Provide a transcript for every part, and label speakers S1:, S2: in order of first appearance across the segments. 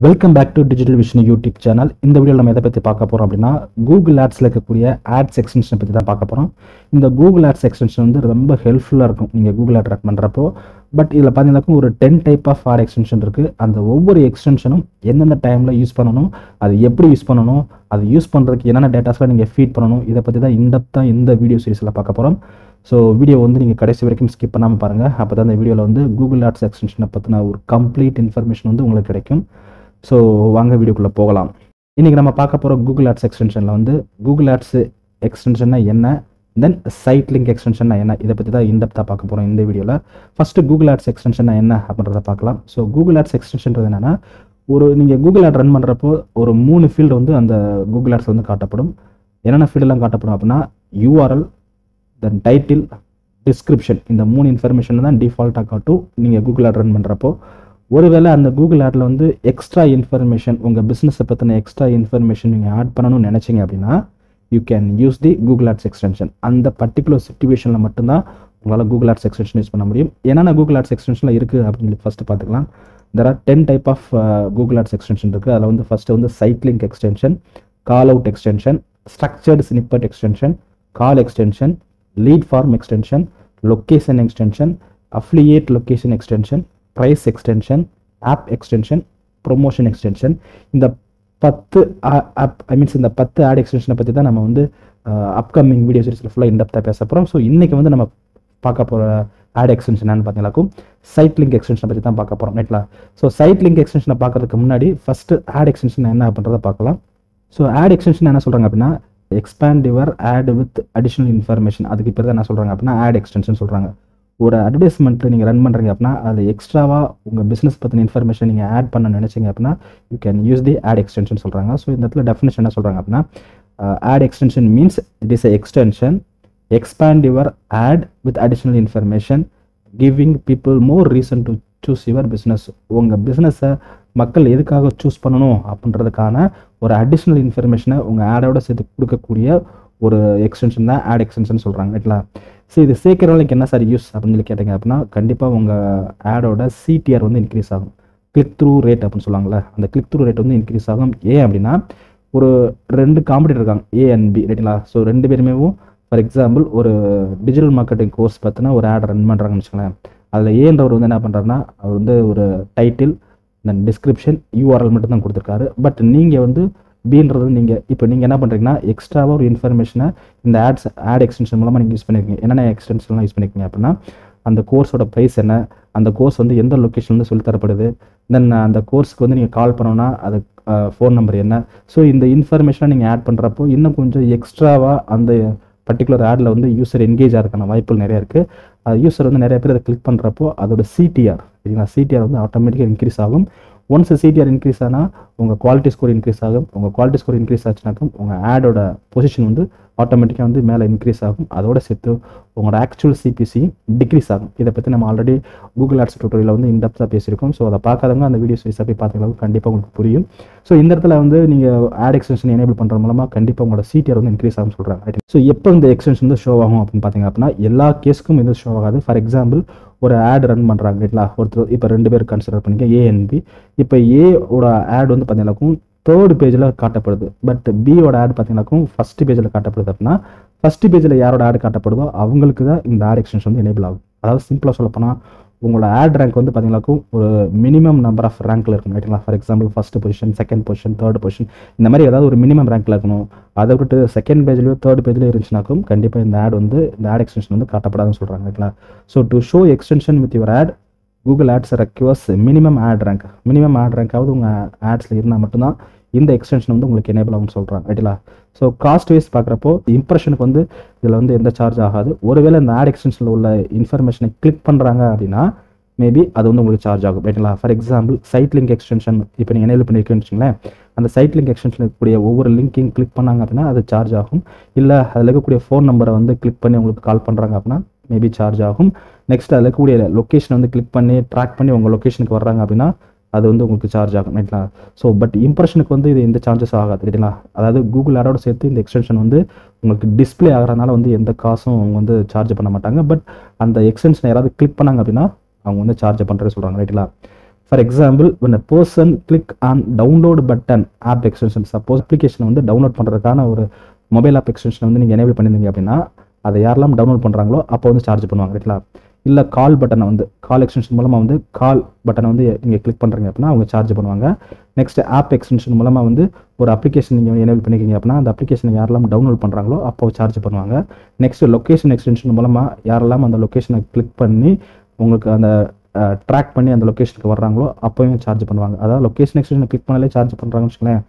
S1: Welcome back to digital vision YouTube channel. இந்த வீடியோவில் நம்ம எதை பற்றி பார்க்க போகிறோம் அப்படின்னா, கூகுள் ஆட்ஸில் இருக்கக்கூடிய ஆட்ஸ் எக்ஸ்டென்ஷனை பற்றி தான் பார்க்க போகிறோம். இந்த கூகுள் ஆட்ஸ் எக்ஸ்டென்ஷன் வந்து ரொம்ப ஹெல்ப்ஃபுல்லாக இருக்கும் நீங்கள் கூகுள் ஆட் ரன் பண்ணுறப்போ. பட் இதில் பார்த்தீங்கன்னாக்கும் ஒரு 10 டைப் ஆஃப் ஆட் எக்ஸ்டென்ஷன் இருக்குது. அந்த ஒவ்வொரு எக்ஸ்டென்ஷனும் எந்தெந்த டைமில் யூஸ் பண்ணணும், அது எப்படி யூஸ் பண்ணணும், அது யூஸ் பண்ணுறதுக்கு என்னென்ன டேட்டாஸ்லாம் நீங்கள் ஃபீட் பண்ணணும், இதை பற்றி தான் இன்டெப்த்தாக இந்த வீடியோ சீரிஸில் பார்க்க போகிறோம். ஸோ வீடியோ வந்து நீங்கள் கடைசி வரைக்கும் ஸ்கிப் பண்ணாமல் பாருங்கள். அப்போ தான் இந்த வீடியோவில் வந்து கூகுள் ஆட்ஸ் எக்ஸ்டென்ஷனை பற்றின ஒரு கம்ப்ளீட் இன்ஃபர்மேஷன் வந்து உங்களுக்கு கிடைக்கும். ஸோ வாங்க வீடியோக்குள்ளே போகலாம். இன்றைக்கி நம்ம பார்க்க போகிற கூகுள் ஆட்ஸ் எக்ஸ்டென்ஷனில் வந்து கூகுள் ஆட்ஸ் எக்ஸ்டென்ஷன்னா என்ன, தென் சைட் லிங்க் எக்ஸ்டென்ஷன்னா என்ன, இதை பற்றி தான் இன்டெப்த்தாக பார்க்க போகிறோம் இந்த வீடியோவில். ஃபஸ்ட்டு கூகுள் ஆட்ஸ் எக்ஸ்டென்ஷன்னா என்ன அப்படின்றத பார்க்கலாம். ஸோ கூகுள் ஆட்ஸ் எக்ஸ்டென்ஷன்றது என்னென்னா, நீங்கள் கூகுள் ஆட் ரன் பண்ணுறப்போ ஒரு 3 ஃபீல்டு வந்து அந்த கூகுள் ஆட்ஸ் வந்து காட்டப்படும். என்னென்ன ஃபீல்டெல்லாம் காட்டப்படும் அப்படின்னா, யூஆர்எல், தென் டைட்டில், டிஸ்கிரிப்ஷன். இந்த 3 இன்ஃபர்மேஷன் தான் டிஃபால்ட்டாக காட்டும் நீங்கள் கூகுள் ஆட் ரன் பண்ணுறப்போ. ஒருவேளை அந்த கூகுள் ஆடில் வந்து எக்ஸ்ட்ரா இன்ஃபர்மேஷன், உங்கள் பிஸ்னஸை பற்றின எக்ஸ்ட்ரா இன்ஃபர்மேஷன் நீங்கள் ஆட் பண்ணணும்னு நினச்சிங்க அப்படின்னா, you can use the Google ads extension. அந்த பர்டிகுலர் சிச்சுவேஷனில் மட்டும்தான் உங்களால் கூகுள் ஆட்ஸ் எக்ஸ்டென்ஷன் யூஸ் பண்ண முடியும். என்னென்ன கூகுள் ஆட்ஸ் எக்ஸ்டென்ஷனில் இருக்குது அப்படின்னு ஃபஸ்ட்டு பார்த்துக்கலாம். There are 10 type of Google ads extension இருக்குது. அதில் வந்து ஃபஸ்ட்டு வந்து site link extension, call out extension, structured snippet extension, call extension, lead form extension, location extension, affiliate location extension, price extension, app extension, promotion extension. இந்த 10 இந்த 10 add எக்ஸ்டென்ஷனை பற்றி தான் நம்ம வந்து அப்கமிங் வீடியோ சீரிஸில் ஃபுல்லாக இன்டெப்த்தாக பேச போகிறோம். ஸோ இன்றைக்கி வந்து நம்ம பார்க்க போகிற ஆட் எக்ஸ்டென்ஷன் என்னன்னு பார்த்தீங்கன்னாக்கும் சைட் லிங்க் எக்ஸ்டென்ஷனை பற்றி தான் பார்க்க போகிறோம் நெட்டில். ஸோ சைட் லிங்க் எக்ஸ்டென்ஷனை பார்க்கறதுக்கு முன்னாடி ஃபஸ்ட்டு ஆட் எக்ஸ்டென்ஷன் என்ன அப்படின்றத பார்க்கலாம். ஸோ ஆட் எக்ஸ்டென்ஷன் என்ன சொல்கிறாங்க அப்படின்னா, expand your ad with additional information. அதுக்கு பேர் தான் என்ன சொல்கிறாங்க அப்படின்னா ஆட் எக்ஸ்டென்ஷன் சொல்கிறாங்க. ஒரு அட்வர்டைஸ்மெண்ட் நீங்கள் ரன் பண்ணுறீங்க அப்படின்னா, அது எக்ஸ்ட்ராவாக உங்கள் பிஸ்னஸ் பற்றின இன்ஃபர்மேஷன் நீங்கள் ஆட் பண்ண நினச்சிங்க அப்படின்னா, you can use the ad extension சொல்கிறாங்க. ஸோ இந்த இடத்துல டெஃபினேஷன் என்ன சொல்கிறாங்க அப்படின்னா, ad extension means it is a extension expand your ad with additional information giving people more reason to choose your business. உங்கள் பிஸ்னஸை மக்கள் எதுக்காக சூஸ் பண்ணணும் அப்படின்றதுக்கான ஒரு அடிஷ்னல் இன்ஃபர்மேஷனை உங்கள் ஆடோட சேர்த்து கொடுக்கக்கூடிய ஒரு எக்ஸ்டென்ஷன் தான் ஆட் எக்ஸ்டென்ஷன் சொல்கிறாங்க ரைட்லா. ஸோ இது சேர்க்குறவங்களுக்கு என்ன சார் யூஸ் அப்படின்னு சொல்லி கேட்டிங்க அப்படின்னா, கண்டிப்பாக உங்கள் ஆடோட சிடிஆர் வந்து இன்க்ரீஸ் ஆகும். கிளிக் த்ரூ ரேட் அப்படின்னு சொல்லுவாங்கள்ல, அந்த கிளிக் த்ரூ ரேட் வந்து இன்க்ரீஸ் ஆகும். ஏன் அப்படின்னா, ஒரு 2 காம்படிட்டர் இருக்காங்க, ஏ அண்ட் பி ரைட்டுங்களா. ஸோ 2 பேருமே ஃபார் எக்ஸாம்பிள் ஒரு டிஜிட்டல் மார்க்கெட்டிங் கோர்ஸ் பார்த்தினா ஒரு ஆட் ரன் பண்ணுறாங்கன்னு வச்சுக்கோங்களேன். அதில் ஏன்றவர் வந்து என்ன பண்ணுறாருன்னா, அவர் வந்து ஒரு டைட்டில், தென் டிஸ்கிரிப்ஷன், யூஆர்எல் மட்டும் தான் கொடுத்துருக்காரு. பட் நீங்கள் வந்து பீன்றது நீங்கள் என்ன பண்ணுறீங்கன்னா, எக்ஸ்ட்ராவாக ஒரு இன்ஃபர்மேஷனை இந்த ஆட் எக்ஸ்டென்ஷன் மூலமாக நீங்கள் யூஸ் பண்ணியிருக்கீங்க. என்னென்ன எக்ஸ்டென்ஷன்லாம் யூஸ் பண்ணியிருக்கீங்க அப்படின்னா, அந்த கோர்ஸோட ப்ரைஸ் என்ன, அந்த கோர்ஸ் வந்து எந்த லொக்கேஷன் வந்து சொல்லித்தரப்படுது, தென் அந்த கோர்ஸுக்கு வந்து நீங்கள் கால் பண்ணோன்னா அது ஃபோன் நம்பர் என்ன. ஸோ இந்த இன்ஃபர்மேஷனை நீங்கள் ஆட் பண்ணுறப்போ இன்னும் கொஞ்சம் எக்ஸ்ட்ராவாக அந்த பர்டிகுலர் ஆடில் வந்து யூசர் என்கேஜ் ஆகிறதுக்கான வாய்ப்புகள் நிறையா இருக்குது. அது யூசர் வந்து நிறைய பேர் அதை கிளிக் பண்ணுறப்போ அதோட சிடிஆர் சரிங்களா, சிடிஆர் வந்து ஆட்டோமேட்டிக்காக இன்க்ரீஸ் ஆகும். ஒன்ஸ் சிடிஆர் இன்க்ரீஸ் ஆனால் உங்கள் குவாலிட்டி ஸ்கோர் இன்க்ரீஸ் ஆகும். உங்கள் குவாலிட்டி ஸ்கோர் இன்க்ரீஸ் ஆச்சுனாக்கும் உங்கள் ஆடோட பொசிஷன் வந்து ஆட்டோமேட்டிக்காக வந்து மேலே இன்க்ரீஸ் ஆகும். அதோட சேர்த்து உங்களோட ஆக்சுவல் சிபிசி டிக்ரீஸ் ஆகும். இதை பற்றி நம்ம ஆல்ரெடி கூகுள் ஆட்ஸ் டியூட்டோரியலில் வந்து இன்டெப்த்தாக பேசியிருக்கோம். ஸோ அதை பார்க்காதவங்க அந்த வீடியோஸ் வைஸாக போய் பார்த்தீங்கன்னா கண்டிப்பாக உங்களுக்கு புரியும். ஸோ இந்த இடத்துல வந்து நீங்கள் ஆட் எக்ஸ்டென்ஷன் எனேபிள் பண்ணுற மூலமாக கண்டிப்பாக உங்களோட சிடிஆர் வந்து இன்க்ரீஸ் ஆகும்னு சொல்கிறாங்க. ஸோ எப்போ இந்த எக்ஸ்டென்ஷன் வந்து ஷோ ஆகும் அப்படின்னு பார்த்தீங்க அப்படின்னா, எல்லா கேஸுக்கும் இது ஷோ ஆகாது. ஃபார் எக்ஸாம்பிள் ஒரு ஆட் ரன் பண்ணுறாங்க ரைட்லா, ஒருத்தர் இப்போ 2 பேர் கன்சிடர் பண்ணிக்க, ஏ அண்ட் பி. இப்போ ஏவோட ஆட் வந்து பார்த்தீங்கன்னாக்கும் 3rd பேஜில் காட்டப்படுது. பட் பியோட ஆட் பார்த்தீங்கன்னாக்கும் 1st பேஜில் காட்டப்படுது. அப்படின்னா 1st பேஜில் யாரோட ஆட் காட்டப்படுதோ அவங்களுக்கு தான் இந்த ஆட் எக்ஸ்டென்ஷன் வந்து எனேபிள் ஆகும். அதாவது சிம்பிளாக சொல்லப்போனால் உங்களோட ஆட் ரேங்க் வந்து பார்த்தீங்கன்னாக்கும் ஒரு மினிமம் நம்பர் ஆஃப் ரேங்க்கில் இருக்கணும் ரைட்டுங்களா. For example 1st position, 2nd position, 3rd position, இந்த மாதிரி ஏதாவது ஒரு மினிமம் ரேங்க்கில் இருக்கணும். அதை விட்டு 2nd பேஜ்லையோ 3rd பேஜ்லையோ இருந்துச்சுனாக்கும் கண்டிப்பாக இந்த ஆட் வந்து இந்த ஆட் எக்ஸ்டென்ஷன் வந்து காட்டப்படாதுன்னு சொல்கிறாங்க ரைட்டுங்களா. So to show extension with your ad, Google ads requires minimum ad rank. Minimum ad ரேங்காவது உங்கள் ஆட்ஸில் இருந்தால் மட்டும்தான் இந்த எக்ஸ்டென்ஷன் வந்து உங்களுக்கு எனேபிள் ஆகும்னு சொல்கிறாங்க ரைட்டுங்களா. ஸோ காஸ்ட் வைஸ் பார்க்குறப்போ இம்ப்ரெஷனுக்கு வந்து இதில் வந்து எந்த சார்ஜ் ஆகாது. ஒருவேளை இந்த ஆட் எக்ஸ்டென்ஷனில் உள்ள இன்ஃபர்மேஷனை கிளிக் பண்ணுறாங்க அப்படின்னா மேபி அது வந்து உங்களுக்கு சார்ஜ் ஆகும் ரைட்டுங்களா. For example side link extension இப்போ நீங்கள் எனேபிள் பண்ணியிருக்கேன்னு வச்சுங்களேன், அந்த சைட் லிங்க் எக்ஸ்டென்ஷன் இருக்கக்கூடிய ஒவ்வொரு லிங்கையும் கிளிக் பண்ணாங்க அப்படின்னா அது சார்ஜ் ஆகும். இல்லை அதில் இருக்கக்கூடிய ஃபோன் நம்பரை வந்து கிளிக் பண்ணி உங்களுக்கு கால் பண்ணுறாங்க அப்படின்னா மேபி சார்ஜ் ஆகும். நெக்ஸ்ட் அதில் இருக்கக்கூடிய லொக்கேஷனை வந்து கிளிக் பண்ணி ட்ராக் பண்ணி உங்கள் லொக்கேஷனுக்கு வர்றாங்க அப்படின்னா அது வந்து உங்களுக்கு சார்ஜ் ஆகும் ரைட்லா. ஸோ பட் இம்ப்ரெஷனுக்கு வந்து இது எந்த சார்ஜஸ் ஆகாது ரைட்டுங்களா. அதாவது கூகுள் ஆடோட சேர்த்து இந்த எக்ஸ்டென்ஷன் வந்து உங்களுக்கு டிஸ்பிளே ஆகிறதுனால வந்து எந்த காசும் அவங்க வந்து சார்ஜ் பண்ண மாட்டாங்க. பட் அந்த எக்ஸ்டென்ஷனை யாராவது கிளிக் பண்ணாங்க அப்படின்னா அவங்க வந்து சார்ஜ் பண்ணுறது சொல்கிறாங்க ரைட்டுங்களா. For example when a person click on download button app extension, suppose application வந்து டவுன்லோட் பண்ணுறதுக்கான ஒரு மொபைல் ஆப் எக்ஸ்டென்ஷன் வந்து நீங்கள் எனேபிள் பண்ணியிருந்தீங்க அப்படின்னா அதை யாரெல்லாம் டவுன்லோட் பண்ணுறாங்களோ அப்போ வந்து சார்ஜ் பண்ணுவாங்க ரைட்லா. இல்லை கால் பட்டனை வந்து கால் எக்ஸ்டென்ஷன் மூலமாக வந்து கால் பட்டனை வந்து நீங்கள் கிளிக் பண்ணுறீங்க அப்படின்னா அவங்க சார்ஜ் பண்ணுவாங்க. நெக்ஸ்ட் ஆப் எக்ஸ்டென்ஷன் மூலமாக வந்து ஒரு அப்ளிகேஷன் நீங்கள் எனேபிள் பண்ணிக்கிங்க அப்படின்னா அந்த அப்ளிகேஷனை யாரெல்லாம் டவுன்லோட் பண்ணுறாங்களோ அப்போ சார்ஜ் பண்ணுவாங்க. நெக்ஸ்ட் லொக்கேஷன் எக்ஸ்டென்ஷன் மூலமாக யாரெல்லாம் அந்த லொக்கேஷனை கிளிக் பண்ணி உங்களுக்கு அந்த ட்ராக் பண்ணி அந்த லொக்கேஷனுக்கு வர்றாங்களோ அப்போயும் சார்ஜ் பண்ணுவாங்க. அதாவது லொக்கேஷன் எக்ஸ்டென்ஷனை கிளிக் பண்ணாலே சார்ஜ் பண்ணுறாங்கன்னு வச்சுக்கோங்களேன்.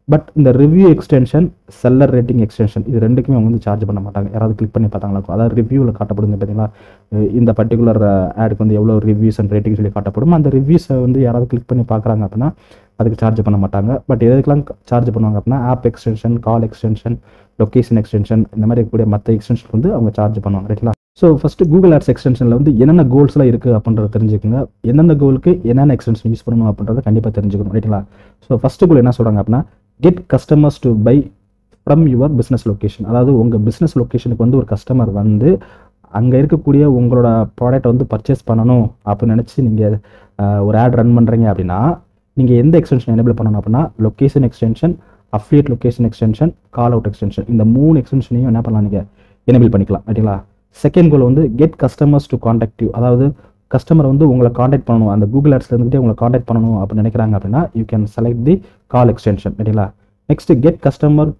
S1: பட் இந்த review extension, seller rating extension இது ரெண்டுக்குமே அவங்க வந்து சார்ஜ் பண்ண மாட்டாங்க. யாராவது கிளிக் பண்ணி பார்த்தாங்களா, அதாவது ரிவ்யூவில் காட்டப்படுங்க பார்த்தீங்களா, இந்த பர்டிகுலர் ஆடுக்கு வந்து எவ்வளோ ரிவ்யூஸ் அண்ட் ரேட்டிங் சொல்லி காட்டப்படும். அந்த ரிவ்யூஸை வந்து யாராவது கிளிக் பண்ணி பார்க்குறாங்க அப்படின்னா அதுக்கு சார்ஜ் பண்ண மாட்டாங்க. பட் எதுக்கெல்லாம் சார்ஜ் பண்ணுவாங்க அப்படின்னா app extension, call extension, location extension இந்த மாதிரி இருக்கக்கூடிய மற்ற எக்ஸ்டென்ஷன் வந்து அவங்க சார்ஜ் பண்ணுவாங்க ரைட்லா. ஸோ ஃபஸ்ட்டு கூகுள் ஆட்ஸ் எக்ஸ்டென்ஷனில் வந்து என்னென்ன கோல்ஸ்லாம் இருக்குது அப்படின்றத தெரிஞ்சுக்கோங்க. எந்தெந்த கோலுக்கு என்னென்ன எக்ஸ்டென்ஷன் யூஸ் பண்ணணும் அப்படின்றத கண்டிப்பாக தெரிஞ்சுக்கணும் ரைட்டுங்களா. ஸோ ஃபஸ்ட்டு கோல் என்ன சொல்கிறாங்க அப்படின்னா get customers to by from your business location. அதாவது உங்கள் பிஸ்னஸ் லொக்கேஷனுக்கு வந்து ஒரு கஸ்டமர் வந்து அங்கே இருக்கக்கூடிய உங்களோட ப்ராடக்ட்டை வந்து பர்ச்சேஸ் பண்ணணும் அப்படின்னு நினச்சி நீங்கள் ஒரு ஆட் ரன் பண்ணுறீங்க அப்படின்னா நீங்கள் எந்த எக்ஸ்டென்ஷன் எனேபிள் பண்ணணும் அப்படின்னா location extension, affiliate location extension, call out extension இந்த 3 எக்ஸ்டென்ஷனையும் என்ன பண்ணலாம் நீங்கள் எனேபிள் பண்ணிக்கலாம் ரைட்டுங்களா. செகண்ட் கோல் வந்து get customers to contact you. அதாவது கஸ்டமர் வந்து உங்களை காண்டாக்ட் பண்ணணும், அந்த கூகுள் ஆட்ஸ்ல இருந்துகிட்டே உங்களை காண்டாக்ட் பண்ணணும் அப்படின்னு நினைக்கிறாங்க அப்படின்னா you can select the call extension ரைட்டுங்களா. Next get customer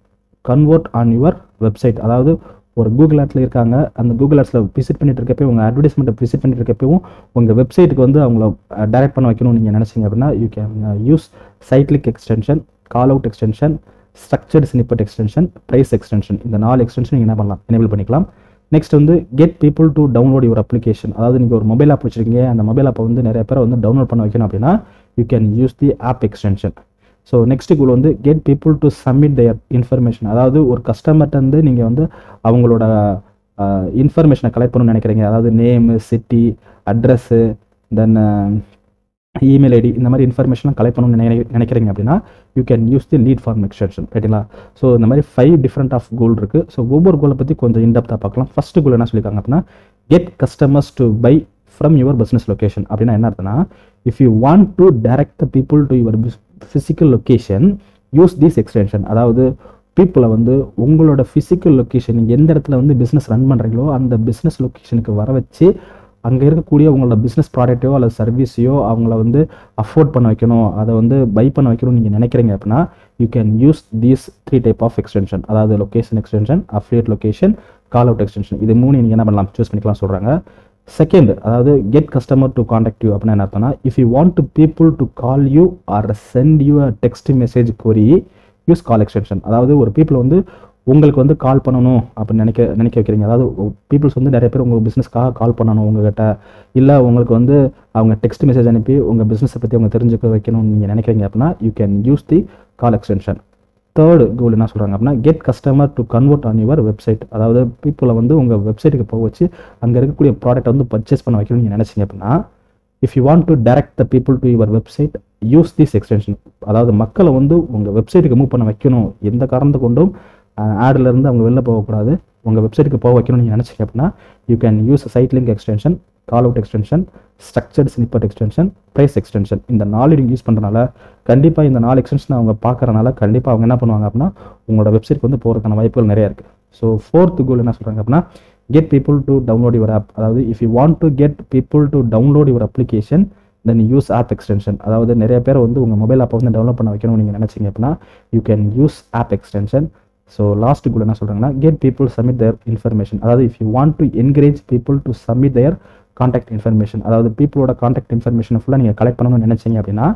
S1: convert on your website. அதாவது ஒரு கூகுள் ஆட்ஸில் இருக்காங்க, அந்த கூகுள் ஆட்ஸில் விசிட் பண்ணிட்டு இருக்கப்போ உங்கள் அட்வர்டைஸ்மெண்ட்டை விசிட் பண்ணிட்டு இருக்கப்பவும் உங்கள் வெப்சைட்டுக்கு வந்து அவங்கள டைரக்ட் பண்ண வைக்கணும்னு நீங்கள் நினச்சிங்க அப்படின்னா you can use sitelink extension, call out extension, structured snippet extension, price extension இந்த 4 எக்ஸ்டென்ஷன் நீங்கள் என்ன பண்ணலாம் எனேபிள் பண்ணிக்கலாம். நெக்ஸ்ட் வந்து get people to download your application. அதாவது நீங்கள் ஒரு மொபைல் ஆப் வச்சிருக்கீங்க, அந்த மொபைல் ஆப்பை வந்து நிறைய பேரை வந்து டவுன்லோட் பண்ண வைக்கணும் அப்படின்னா you can use the app extension. So next goal வந்து get people to submit their information. அதாவது ஒரு கஸ்டமர்கிட்ட வந்து நீங்கள் வந்து அவங்களோட இன்ஃபர்மேஷனை கலெக்ட் பண்ணணும்னு நினைக்கிறீங்க. அதாவது name, city, address, then email ID இந்த மாதிரி இன்ஃபர்மேஷன் கலெக்ட் பண்ணணும்னு நினைக்கிறீங்க அப்படின்னா you can use the lead form extension ரைட்டுங்களா. ஸோ இந்த மாதிரி 5 டிஃப்ரெண்ட் ஆஃப் கோல் இருக்குது. ஸோ ஒவ்வொரு கோலை பற்றி கொஞ்சம் இன்டெப்த்தாக பார்க்கலாம். ஃபர்ஸ்ட் கோல் என்ன சொல்லியிருக்காங்க அப்படின்னா get customers to by from your business location. அப்படின்னா என்ன அர்த்தம்னா if you want to direct the people to your physical location use this extension. அதாவது பீப்புளை வந்து உங்களோட ஃபிசிக்கல் லொக்கேஷன் நீங்கள் எந்த இடத்துல வந்து பிஸ்னஸ் ரன் பண்ணுறீங்களோ அந்த பிஸ்னஸ் லொக்கேஷனுக்கு வர வச்சு அங்கே இருக்கக்கூடிய உங்களோட பிஸ்னஸ் ப்ராடக்ட்டையோ அல்லது சர்வீஸையோ அவங்கள வந்து அஃபோர்ட் பண்ண வைக்கணும், அதை வந்து பை பண்ண வைக்கணும்னு நீங்கள் நினைக்கிறீங்க அப்படின்னா you can use these 3 type of extension. அதாவது location extension, affiliate location, call out extension இது 3 நீங்கள் என்ன பண்ணலாம் சூஸ் பண்ணிக்கலாம் சொல்கிறாங்க. செகண்ட் அதாவது get customer to contact you அப்படின்னா என்ன அர்த்தம்னா if you want to people to call you or sent you a text message கொரி யூஸ் கால் எக்ஸ்டென்ஷன். அதாவது ஒரு பீப்புள் வந்து உங்களுக்கு வந்து கால் பண்ணணும் அப்படின்னு நினைக்க வைக்கிறீங்க. அதாவது பீப்புள்ஸ் வந்து நிறைய பேர் உங்கள் பிஸ்னஸ்க்காக கால் பண்ணணும் உங்ககிட்ட, இல்லை உங்களுக்கு வந்து அவங்க டெக்ஸ்ட் மெசேஜ் அனுப்பி உங்கள் பிஸ்னஸை பற்றி அவங்க தெரிஞ்சுக்க வைக்கணும்னு நீங்கள் நினைக்கிறீங்க அப்படின்னா you can use the call extension. Third goal என்ன சொல்கிறாங்க அப்படின்னா get customer to convert on your website. அதாவது பீப்புளை வந்து உங்கள் வெப்சைட்டுக்கு போக வச்சு அங்கே இருக்கக்கூடிய ப்ராடக்ட்டை வந்து பர்ச்சேஸ் பண்ண வைக்கணும்னு நீங்கள் நினச்சிங்க அப்படின்னா if you want to direct the people to your website use this extension. அதாவது மக்களை வந்து உங்கள் வெப்சைட்டுக்கு மூவ் பண்ண வைக்கணும், எந்த காரணத்தை கொண்டும் ஆட்லேருந்து அவங்க வெளில போகக்கூடாது, உங்கள் வெப்சைட்டுக்கு போக வைக்கணும்னு நீங்கள் நினச்சிங்க அப்படின்னா you can use site link extension, call out extension, structured snippet extension, price extension இந்த 4 நீங்கள் யூஸ் பண்ணுறனால கண்டிப்பாக இந்த 4 எக்ஸ்டென்ஷன் அவங்க பார்க்குறனால கண்டிப்பாக அவங்க என்ன பண்ணுவாங்க அப்படின்னா உங்களோட வெப்சைட்டுக்கு வந்து போகிறதுக்கான வாய்ப்புகள் நிறைய இருக்குது. ஸோ ஃபோர்த் கோல் என்ன சொல்கிறாங்க அப்படின்னா get people to download your app. அதாவது if you want to get people to download your application then use app extension. அதாவது நிறைய பேர் வந்து உங்கள் மொபைல் ஆப்பை வந்து டெவலப் பண்ண வைக்கணும்னு நீங்கள் நினச்சிங்க அப்படின்னா you can use app extension. So last கூட என்ன சொல்கிறாங்கன்னா get people submit their information. அதாவது if you want to encourage people to submit their contact information. அதாவது பீப்புளோட கான்டாக்ட் இன்ஃபர்மேஷனை ஃபுல்லாக நீங்கள் கலெக்ட் பண்ணணும்னு நினைச்சீங்க அப்படின்னா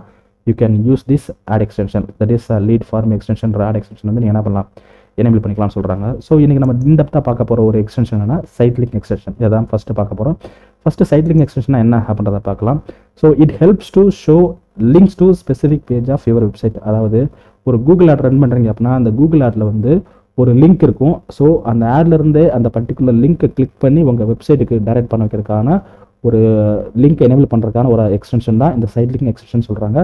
S1: you can use this ad extension. That is lead form extension, ad extension வந்து நீங்கள் என்ன பண்ணலாம் எனேபிள் பண்ணிக்கலாம்னு சொல்கிறாங்க. ஸோ இன்றைக்கி நம்ம இன்டெப்த்தாக பார்க்க போகிற ஒரு எக்ஸ்டென்ஷன் என்னன்னா சைட் லிங்க் எக்ஸ்டென்ஷன். இதை தான் ஃபஸ்ட்டு பார்க்க போகிறோம். ஃபஸ்ட்டு சைட் லிங்க் எக்ஸ்டென்ஷன் என்ன அப்படின்றத பார்க்கலாம். So it helps to show links to specific page of your website. அதாவது ஒரு கூகுள் ஆட் ரன் பண்ணுறீங்க அப்படின்னா அந்த கூகுள் ஆட்டில் வந்து ஒரு லிங்க் இருக்கும். ஸோ அந்த ஆட்லேருந்தே அந்த பர்டிகுலர் லிங்க்கை கிளிக் பண்ணி உங்கள் வெப்சைட்டுக்கு டைரக்ட் பண்ண வைக்கிறதுக்கான ஒரு லிங்க் எனேபிள் பண்ணுறதுக்கான ஒரு எக்ஸ்டென்ஷன் தான் இந்த சைட் லிங்க் எக்ஸ்டென்ஷன் சொல்கிறாங்க.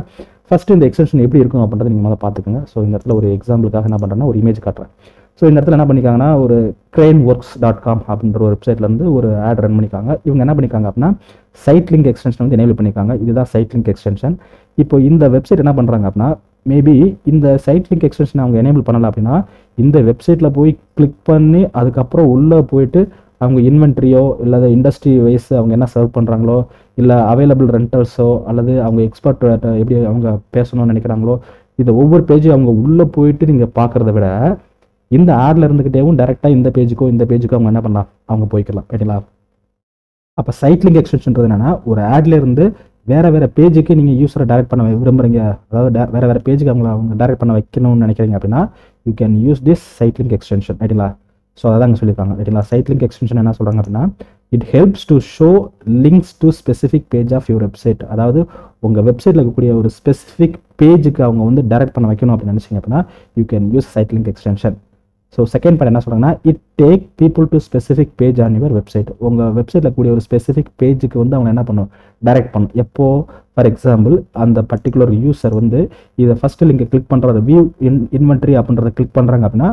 S1: ஃபஸ்ட்டு இந்த எக்ஸ்டென்ஷன் எப்படி இருக்கும் அப்படின்றத நீங்கள் முதல்ல பார்த்துக்கோங்க. ஸோ இந்த இடத்துல ஒரு எக்ஸாம்பிளுக்காக என்ன பண்ணுறேன்னா ஒரு இமேஜ் காட்டுறேன். ஸோ இந்த இடத்துல என்ன பண்ணிக்காங்கன்னா ஒரு craneworks.com அப்படின்ற ஒரு வெப்சைட்லேருந்து ஒரு ஆட் ரன் பண்ணிக்காங்க. இவங்க என்ன பண்ணிக்காங்க அப்படின்னா சைட் லிங்க் எக்ஸ்டென்ஷன் வந்து எனேபிள் பண்ணிக்காங்க. இதுதான் சைட் லிங்க் எக்ஸ்டென்ஷன். இப்போ இந்த வெப்சைட் என்ன பண்ணுறாங்க அப்படின்னா மேபி இந்த சைட் லிங்க் எக்ஸ்டென்ஷன் அவங்க எனேபிள் பண்ணல அப்படின்னா இந்த வெப்சைட்டில் போய் கிளிக் பண்ணி அதுக்கப்புறம் உள்ளே போயிட்டு அவங்க இன்வென்ட்ரியோ இல்லை இண்டஸ்ட்ரி வைஸ் அவங்க என்ன சர்வ் பண்ணுறாங்களோ இல்லை அவைலபிள் ரெண்டல்ஸோ அல்லது அவங்க எக்ஸ்பர்ட் எப்படி அவங்க பேசணும்னு நினைக்கிறாங்களோ இதை ஒவ்வொரு பேஜும் அவங்க உள்ளே போயிட்டு நீங்கள் பார்க்குறத விட இந்த ஆட்ல இருந்துக்கிட்டேவும் டேரெக்டாக இந்த பேஜுக்கோ அவங்க என்ன பண்ணலாம் அவங்க போய்க்கலாம் ரைட்டுங்களா. அப்போ சைட் லிங்க் எக்ஸ்டென்ஷன்றது என்னன்னா ஒரு ஆட்ல இருந்து வேற பேஜுக்கு நீங்கள் யூஸரை டைரக்ட் பண்ண விரும்புறீங்க, அதாவது வேற பேஜுக்கு அவங்க டைரக்ட் பண்ண வைக்கணும்னு நினைக்கிறீங்க அப்படின்னா you can use this side link extension ரைட்டுங்களா. ஸோ அதான் அங்கே சொல்லியிருக்காங்க ரைட்டுங்களா. சைட் லிங்க் எக்ஸ்டென்ஷன் என்ன சொல்கிறாங்க அப்படின்னா it helps to show links to specific page of your website. அதாவது உங்கள் வெப்சைட்டில் இருக்கக்கூடிய ஒரு ஸ்பெசிஃபிக் பேஜுக்கு அவங்க வந்து டைரக்ட் பண்ண வைக்கணும் அப்படின்னு நினச்சிங்க அப்படின்னா you can use site link extension. So second point என்ன சொல்கிறாங்கன்னா it take people to specific page on your website. உங்கள் வெப்சைட்டில் கூடிய ஒரு ஸ்பெசிஃபிக் பேஜுக்கு வந்து அவங்க என்ன பண்ணும் டைரக்ட் பண்ணும். எப்போ ஃபார் எக்ஸாம்பிள் அந்த பர்டிகுலர் யூசர் வந்து இதை ஃபஸ்ட்டு லிங்கை கிளிக் பண்ணுறது வியூ இன்வென்ட்ரி அப்படின்றத கிளிக் பண்ணுறாங்க அப்படின்னா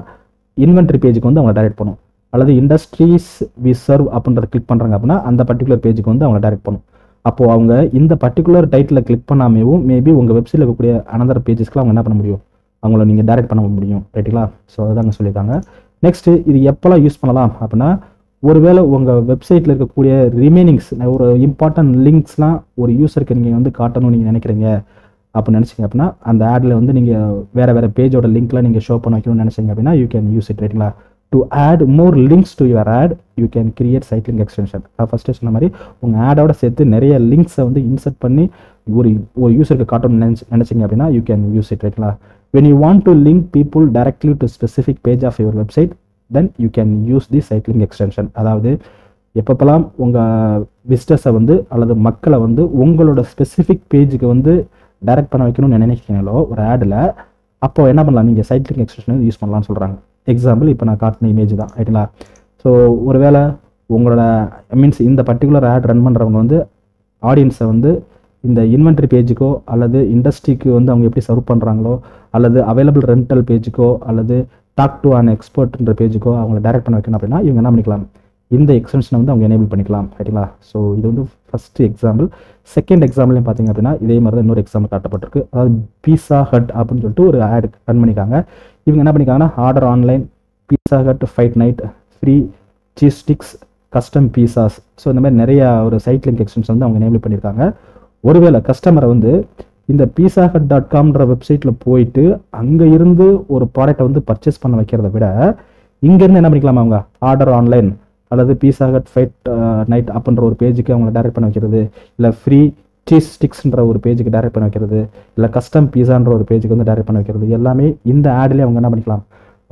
S1: இன்வென்ட்ரி பேஜுக்கு வந்து அவங்க டைரக்ட் பண்ணும். அல்லது இண்டஸ்ட்ரீஸ் வி சர்வ் அப்படின்றத கிளிக் பண்ணுறாங்க அப்படின்னா அந்த பர்டிகுலர் பேஜுக்கு வந்து அவங்க டைரக்ட் பண்ணும். அப்போது அவங்க இந்த பர்டிகுலர் டைட்டில் கிளிக் பண்ணாமேவும் மேபி உங்கள் வெப்சைட்டில் இருக்கக்கூடிய அனதர் பேஜஸ்க்குலாம் அவங்க என்ன பண்ண முடியும் அவங்கள நீங்கள் டைரக்ட் பண்ண முடியும் ரைட்டுங்களா. ஸோ அதுதாங்க சொல்லியிருக்காங்க. நெக்ஸ்ட்டு இது எப்போல்லாம் யூஸ் பண்ணலாம் அப்படின்னா ஒருவேளை உங்கள் வெப்சைட்டில் இருக்கக்கூடிய ரிமைனிங்ஸ் ஒரு இம்பார்ட்டன்ட் லிங்க்ஸ்லாம் ஒரு யூஸருக்கு நீங்கள் வந்து காட்டணும்னு நீங்கள் நினைக்கிறீங்க அப்படின்னு நினச்சிங்க அப்படின்னா அந்த ஆடில் வந்து நீங்கள் வேறு பேஜோட லிங்க்லாம் நீங்கள் ஷோ பண்ண வைக்கணும்னு நினச்சிங்க அப்படின்னா யூ கேன் யூஸ் இட் ரைட்டுங்களா. To add more links to your ad you can create site link extension. First சொன்ன மாதிரி உங்கள் ஆடோட சேர்த்து நிறைய லிங்க்ஸை வந்து இன்சர்ட் பண்ணி ஒரு யூஸருக்கு காட்டணும்னு நினச்சிங்க அப்படின்னா யூ கேன் யூஸ் இட் ரைட்டுங்களா. when you want to link people directly to specific page of your website then you can use the site link extension. அதாவது எப்பப்பெல்லாம் உங்கள் விசிட்டர்ஸை வந்து அல்லது மக்களை வந்து உங்களோட ஸ்பெசிஃபிக் பேஜுக்கு வந்து டைரக்ட் பண்ண வைக்கணும்னு நினைக்கிறீங்களோ ஒரு ஆடில் அப்போ என்ன பண்ணலாம் நீங்கள் சைட் லிங்க் எக்ஸ்டென்ஷன் யூஸ் பண்ணலாம்னு சொல்கிறாங்க. எக்ஸாம்பிள் இப்போ நான் காட்டின இமேஜ் தான் ரைட்டுங்களா. ஸோ ஒருவேளை உங்களோட மீன்ஸ் இந்த பர்டிகுலர் ஆட் ரன் பண்ணுறவங்க வந்து ஆடியன்ஸை வந்து இந்த இன்வென்ட்ரி பேஜுக்கோ அல்லது இண்டஸ்ட்ரிக்கு வந்து அவங்க எப்படி சர்வ் பண்ணுறாங்களோ அல்லது அவைலபிள் ரெண்டல் பேஜுக்கோ அல்லது டாக் டு அன் எக்ஸ்பர்ட்ன்ற பேஜுக்கோ அவங்களை டைரக்ட் பண்ண வைக்கணும் அப்படின்னா இவங்க என்ன பண்ணிக்கலாம் இந்த எக்ஸ்டென்ஷனை வந்து அவங்க எனேபிள் பண்ணிக்கலாம் ரைட்டுங்களா. ஸோ இது வந்து ஃபஸ்ட்டு எக்ஸாம்பிள். செகண்ட் எக்ஸாம்பிளையும் பார்த்தீங்க அப்படின்னா இதே மாதிரி தான் இன்னொரு எக்ஸாம்பிள் காட்டப்பட்டிருக்கு. அதாவது பீஸா ஹட் அப்படின்னு சொல்லிட்டு ஒரு ஆட் ரன் பண்ணிக்காங்க. இவங்க என்ன பண்ணிக்காங்கன்னா order online Pizza Hut fight night free cheese sticks custom pizzas. So இந்த மாதிரி நிறையா ஒரு சைட் லிங்க் எக்ஸ்டென்ஷன் வந்து அவங்க எனேபிள் பண்ணியிருக்காங்க. ஒருவேளை கஸ்டமரை வந்து இந்த pizzaHut.comன்ற வெப்சைட்டில் போயிட்டு அங்கே இருந்து ஒரு ப்ராடக்டை வந்து பர்ச்சேஸ் பண்ண வைக்கிறத விட இங்கேருந்து என்ன பண்ணிக்கலாம் அவங்க ஆர்டர் ஆன்லைன் அல்லது பீஸாஹட் ஃபைட் நைட் அப்படின்ற ஒரு பேஜுக்கு அவங்களை டைரக்ட் பண்ண வைக்கிறது, இல்லை ஃப்ரீ சீஸ் ஸ்டிக்ஸ்ன்ற ஒரு பேஜுக்கு டைரக்ட் பண்ண வைக்கிறது, இல்லை கஸ்டம் பீஸான்ற ஒரு பேஜுக்கு வந்து டைரக்ட் பண்ண வைக்கிறது எல்லாமே இந்த ஆட்லேயே அவங்க என்ன பண்ணிக்கலாம்.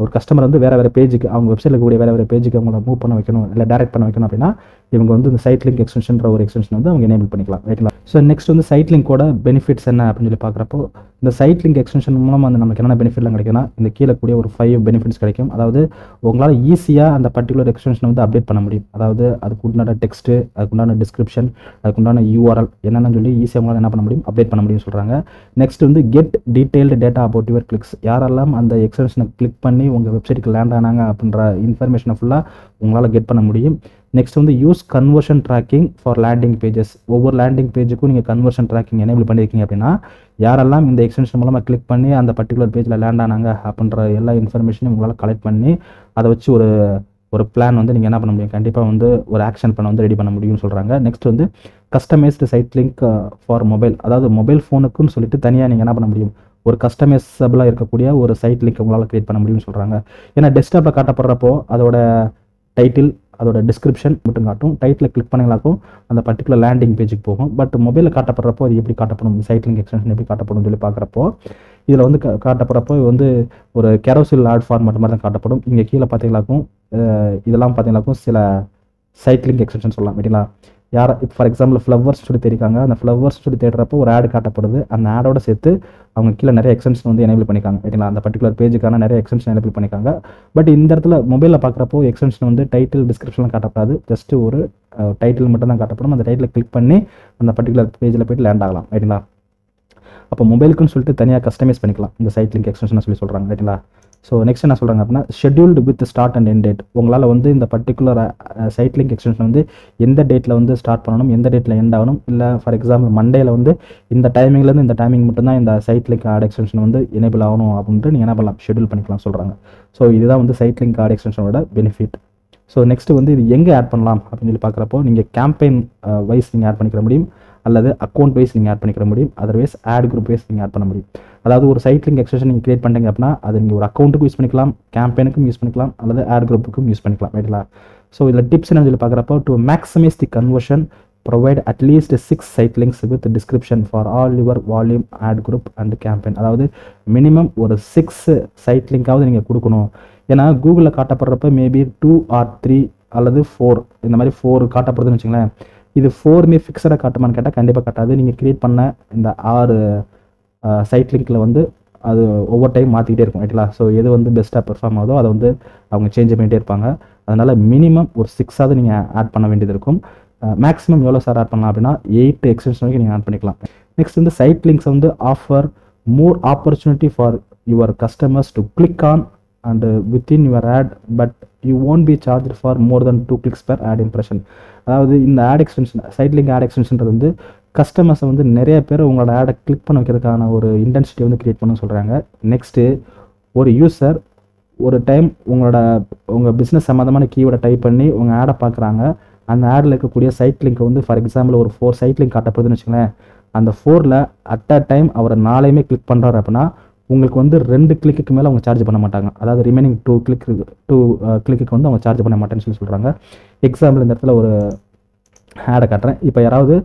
S1: ஒரு கஸ்டமர் வந்து வேறு பேஜுக்கு அவங்க வெப்சைட்டில் கூடிய வேறு பேஜுக்கு அவங்கள மூவ் பண்ண வைக்கணும் இல்லை டைரக்ட் பண்ண வைக்கணும் அப்படின்னா இவங்க வந்து இந்த சைட் லிங்க் எக்ஸ்டென்ஷன்ற ஒரு எக்ஸ்டென்ஷன் வந்து அவங்க எனேபிள் பண்ணிக்கலாம் ரைட்டுங்களா. ஸோ நெக்ஸ்ட் வந்து சைட் லிங்கோட பெனிஃபிட்ஸ் என்ன அப்படின்னு சொல்லி பார்க்குறப்போ இந்த சைட் லிங்க் எக்ஸ்டென்ஷன் மூலமாக வந்து நமக்கு என்னென்ன பெனிஃபிட்லாம் கிடைக்குன்னா இந்த கீழே கூடிய ஒரு 5 பெனிஃபிட்ஸ் கிடைக்கும். அதாவது உங்களால் ஈஸியாக அந்த பர்டிகுலர் எக்ஸ்டென்ஷன் வந்து அப்டேட் பண்ண முடியும். அதாவது அதுக்கு உண்டான டெக்ஸ்ட்டு, அதுக்குண்டான டிஸ்கிரிப்ஷன், அதுக்குண்டான URL என்னென்னு சொல்லி ஈஸியாக உங்களால் என்ன பண்ண முடியும் அப்டேட் பண்ண முடியும்னு சொல்கிறாங்க. நெக்ஸ்ட் வந்து get detailed data about your clicks. யாரெல்லாம் அந்த எக்ஸ்டென்ஷனை கிளிக் பண்ணி உங்கள் வெப்சைட்டுக்கு லேண்ட் ஆனாங்க அப்படின்ற இன்ஃபர்மேஷனை ஃபுல்லாக உங்களால் கெட் பண்ண முடியும். நெக்ஸ்ட் வந்து use conversion tracking for landing pages. ஒவ்வொரு லேண்டிங் பேஜுக்கும் நீங்கள் கன்வர்ஷன் ட்ராக்கிங் எனேபிள் பண்ணியிருக்கீங்க அப்படின்னா யாரெல்லாம் இந்த எக்ஸ்டென்ஷன் மூலமாக கிளிக் பண்ணி அந்த பர்டிகுலர் பேஜில் லேண்ட் ஆனாங்க அப்படின்ற எல்லா இன்ஃபர்மேஷனையும் உங்களால் கலெக்ட் பண்ணி அதை வச்சு ஒரு பிளான் வந்து நீங்கள் என்ன பண்ண முடியும், கண்டிப்பாக வந்து ஒரு ஆக்ஷன் பண்ண வந்து ரெடி பண்ண முடியும்னு சொல்கிறாங்க. நெக்ஸ்ட் வந்து customised side link for mobile. அதாவது மொபைல் ஃபோனுக்குன்னு சொல்லிட்டு தனியாக நீங்கள் என்ன பண்ண முடியும், ஒரு கஸ்டமைசபிளாக இருக்கக்கூடிய ஒரு சைட் லிங்க் உங்களால் கிரியேட் பண்ண முடியும்னு சொல்கிறாங்க. ஏன்னா டெஸ்க்டாப்பில் காட்டப்படுறப்போ அதோட டைட்டில் அதோட டிஸ்கிரிப்ஷன் மட்டும் காட்டும். டைட்டில் கிளிக் பண்ணிங்களாக்கும் அந்த பர்டிகுலர் லேண்டிங் பேஜுக்கு போகும். பட் மொபைலில் காட்டப்படுறப்போ அது எப்படி காட்டப்படும், சைட் லிங்க் எக்ஸ்டென்ஷன் எப்படி காட்டப்படும் சொல்லி பார்க்குறப்போ இதில் வந்து காட்டப்படுறப்போ வந்து ஒரு கேரோசில் ஆட் ஃபார்மேட் மாதிரி தான் காட்டப்படும். இங்கே கீழே பார்த்தீங்களாக்கும் இதெல்லாம் பார்த்தீங்களாக்கும் சில சைட் லிங்க் எக்ஸ்டென்ஷன் சொல்லலாம் ரைட்டுங்களா. யார் இப்போ ஃபார் எக்ஸாம்பிள் ஃப்ளவர்ஸ் சொல்லி தெரிவிக்காங்க. அந்த ஃப்ளவர்ஸ் சொல்லி தேடுறப்போ ஒரு ஆட் காட்டப்படுது. அந்த ஆடோட சேர்த்து அவங்க கீழே நிறைய எக்ஸ்டென்ஷன் வந்து எனேபிள் பண்ணிக்காங்க ரைட்டுங்களா. அந்த பர்டிகுலர் பேஜுக்கான நிறைய எக்ஸ்டென்ஷன் எனேபிள் பண்ணிக்காங்க. பட் இந்த இடத்துல மொபைலில் பார்க்குறப்போ எக்ஸ்டென்ஷன் வந்து டைட்டில் டிஸ்கிரிப்ஷன்லாம் காட்டப்படாது. ஜஸ்ட் ஒரு டைட்டில் மட்டும் தான் காட்டப்படும். அந்த டைட்டில் கிளிக் பண்ணி அந்த பர்டிகுலர் பேஜில் போய்ட்டு லேண்ட் ஆகலாம் ரைட்டுங்களா. அப்போ மொபைலுக்குன்னு சொல்லிட்டு தனியாக கஸ்டமைஸ் பண்ணிக்கலாம் இந்த சைட் லிங்க் எக்ஸ்டென்ஷன் சொல்லி சொல்கிறாங்க ரைட்டுங்களா. ஸோ நெக்ஸ்ட் என்ன சொல்கிறாங்க அப்படின்னா scheduled with start and end date. உங்களால் வந்து இந்த பர்டிகுலர் சைட் லிங்க் எக்ஸ்டென்ஷன் வந்து எந்த டேட்டில் வந்து ஸ்டார்ட் பண்ணணும், எந்த டேட்டில் எண்ட் ஆகணும், இல்லை ஃபார் எக்ஸாம்பிள் மண்டேல வந்து இந்த டைமிங்லேருந்து இந்த டைமிங் மட்டும்தான் இந்த சைட் லிங்க் ஆட் எக்ஸ்டென்ஷன் வந்து எனேபிள் ஆகணும் அப்படின்ட்டு நீங்கள் என்ன பண்ணலாம், ஷெட்யூல் பண்ணிக்கலாம் சொல்கிறாங்க. ஸோ இதுதான் வந்து சைட் லிங்க் ஆட் எக்ஸ்டென்ஷனோட பெனிஃபிட். ஸோ நெக்ஸ்ட்டு வந்து இது எங்கே ஆட் பண்ணலாம் அப்படின்னு சொல்லி பார்க்குறப்போ நீங்கள் கேம்பெயின் வைஸ் நீங்கள் ஆட் பண்ணிக்கிற முடியும், அல்லது அக்கௌண்ட் வைஸ் நீங்கள் ஆட் பண்ணிக்கிற முடியும், அதர்வைஸ் ஆட் குரூப் வைஸ் நீங்கள் ஆட் பண்ண முடியும். அதாவது ஒரு சைட் லிங்க் எக்ஸ்டென்ஷன் நீங்கள் கிரியேட் பண்ணுறீங்க அப்படின்னா அது நீங்கள் ஒரு அக்கௌண்ட்டுக்கும் யூஸ் பண்ணிக்கலாம், கேம்பெயினுக்கும் யூஸ் பண்ணிக்கலாம், அல்லது ஆட் குரூப்புக்கும் யூஸ் பண்ணிக்கலாம் ரைட்டுங்களா. ஸோ இதில் டிப்ஸ் என்ன சொல்லி பார்க்குறப்போ to maximise the conversion provide at least 6 site links with description for all your volume ad group and campaign. அதாவது மினிமம் ஒரு 6 சைட் லிங்காவது நீங்கள் கொடுக்கணும். ஏன்னா கூகுளில் காட்டப்படுறப்ப மேபி 2 or 3 அல்லது 4 இந்த மாதிரி 4 காட்டப்படுதுன்னு வச்சுங்களேன். இது 4மே ஃபிக்ஸடாக காட்டுமான்னு கேட்டால் கண்டிப்பாக காட்டாது. நீங்கள் கிரியேட் பண்ண இந்த 6 சைட் லிங்க்கில் வந்து அது ஒவ்வொரு டைம் மாற்றிக்கிட்டே இருக்கும் ரைட்டுங்களா. ஸோ எது வந்து பெஸ்ட்டாக பெர்ஃபார்ம் ஆகுதோ அதை வந்து அவங்க சேஞ்ச் பண்ணிகிட்டே இருப்பாங்க. அதனால் மினிமம் ஒரு 6ஆவது நீங்கள் ஆட் பண்ண வேண்டியது இருக்கும். மேக்ஸிமம் எவ்வளோ சார் ஆட் பண்ணலாம் அப்படின்னா 8 எக்ஸ்டென்ஷன் வரைக்கும் நீங்கள் ஆட் பண்ணிக்கலாம். நெக்ஸ்ட் வந்து சைட் லிங்க்ஸ் வந்து offer more opportunity for your customers to click on and within your ad but you won't be charge for more than 2 clicks per ad impression. அதாவது இந்த ad extension side link ad எக்ஸ்டென்ஷன்றது வந்து கஸ்டமர்ஸை வந்து நிறைய பேர் உங்களோட ஆடை கிளிக் பண்ண வைக்கிறதுக்கான ஒரு இன்டென்சிட்டி வந்து கிரியேட் பண்ண சொல்கிறாங்க. நெக்ஸ்ட்டு ஒரு யூசர் ஒரு டைம் உங்கள் பிஸ்னஸ் சம்மந்தமான கீவேர்டை டைப் பண்ணி உங்கள் ஆடை பார்க்குறாங்க. அந்த ஆடில் இருக்கக்கூடிய சைட் லிங்க் வந்து ஃபார் எக்ஸாம்பிள் ஒரு 4 சைட் லிங்க் காட்டப்படுதுன்னு வச்சுங்களேன். அந்த 4ல் அட் அ டைம் அவர் 4யுமே கிளிக் பண்ணுறாரு அப்படின்னா உங்களுக்கு வந்து 2 கிளிக்கு மேலே அவங்க சார்ஜ் பண்ண மாட்டாங்க. அதாவது ரிமைனிங் 2 கிளிக்கு வந்து அவங்க சார்ஜ் பண்ண மாட்டேன்னு சொல்கிறாங்க. எக்ஸாம்பிள் இந்த இடத்துல ஒரு ஆடை காட்டுறேன். இப்போ யாராவது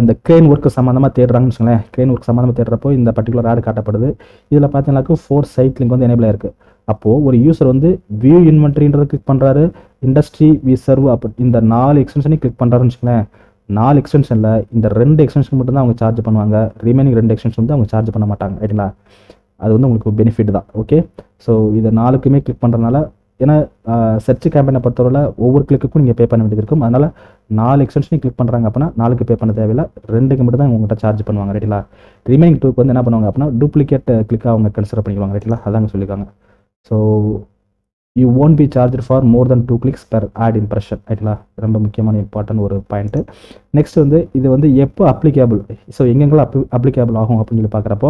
S1: இந்த கிரெயின் ஒர்க்கு சம்மந்தமாக தேடுறாங்கன்னு வச்சுங்களேன். கிரெயின் ஒர்க் சம்மந்தமாக தேடுறப்போ இந்த பர்டிகுலர் ஆட் காட்டப்படுது. இதில் பார்த்தீங்கன்னாக்கா 4 சைட் லிங்க் வந்து எனேபிள் ஆயிருக்கு. அப்போது ஒரு யூசர் வந்து வியூ இன்வென்ட்ரின்றதை கிளிக் பண்ணுறாரு, இண்டஸ்ட்ரி வி சர்வ் அப்போ இந்த 4 எக்ஸ்டென்ஷனையும் கிளிக் பண்ணுறாருன்னு வச்சுங்களேன். 4 எக்ஸ்டென்ஷனில் இந்த 2 எக்ஸ்டென்ஷன் மட்டும் தான் அவங்க சார்ஜ் பண்ணுவாங்க. ரிமைனிங் 2 எக்ஸ்டென்ஷன் வந்து அவங்க சார்ஜ் பண்ண மாட்டாங்க ரைட்டுங்களா. அது வந்து உங்களுக்கு பெனிஃபிட் தான். ஓகே, ஸோ இதை 4க்குமே கிளிக் பண்ணுறதுனால ஏன்னா சர்ச் கேம்பெயினை பொறுத்தவரை ஒவ்வொரு கிளிக்குக்கும் நீங்கள் பே பண்ண வேண்டியது இருக்கும். அதனால் 4 எக்ஸ்டென்ஷனையும் கிளிக் பண்ணுறாங்க அப்படின்னா 4க்கு பே பண்ண தேவையில்லை, 2க்கு மட்டும் தான் உங்கள்கிட்ட சார்ஜ் பண்ணுவாங்க ரைட்டுங்களா. ரிமைனிங் 2க்கு வந்து என்ன பண்ணுவாங்க அப்படின்னா டூப்ளிகேட் கிளிக்காக அவங்க கன்சிடர் பண்ணிக்குவாங்க ரைட்டுங்களா. அதாங்க சொல்லியிருக்காங்க. So you won't be charge for more than 2 clicks per ad impression ரைட்டுங்களா. ரொம்ப முக்கியமான இம்பார்ட்டன்ட் ஒரு பாயிண்ட்டு. நெக்ஸ்ட் வந்து இது வந்து எப்போ அப்ளிகேபிள், ஸோ எங்கெங்கெல்லாம் அப்ளிகேபிள் ஆகும் அப்படின்னு சொல்லி பார்க்குறப்போ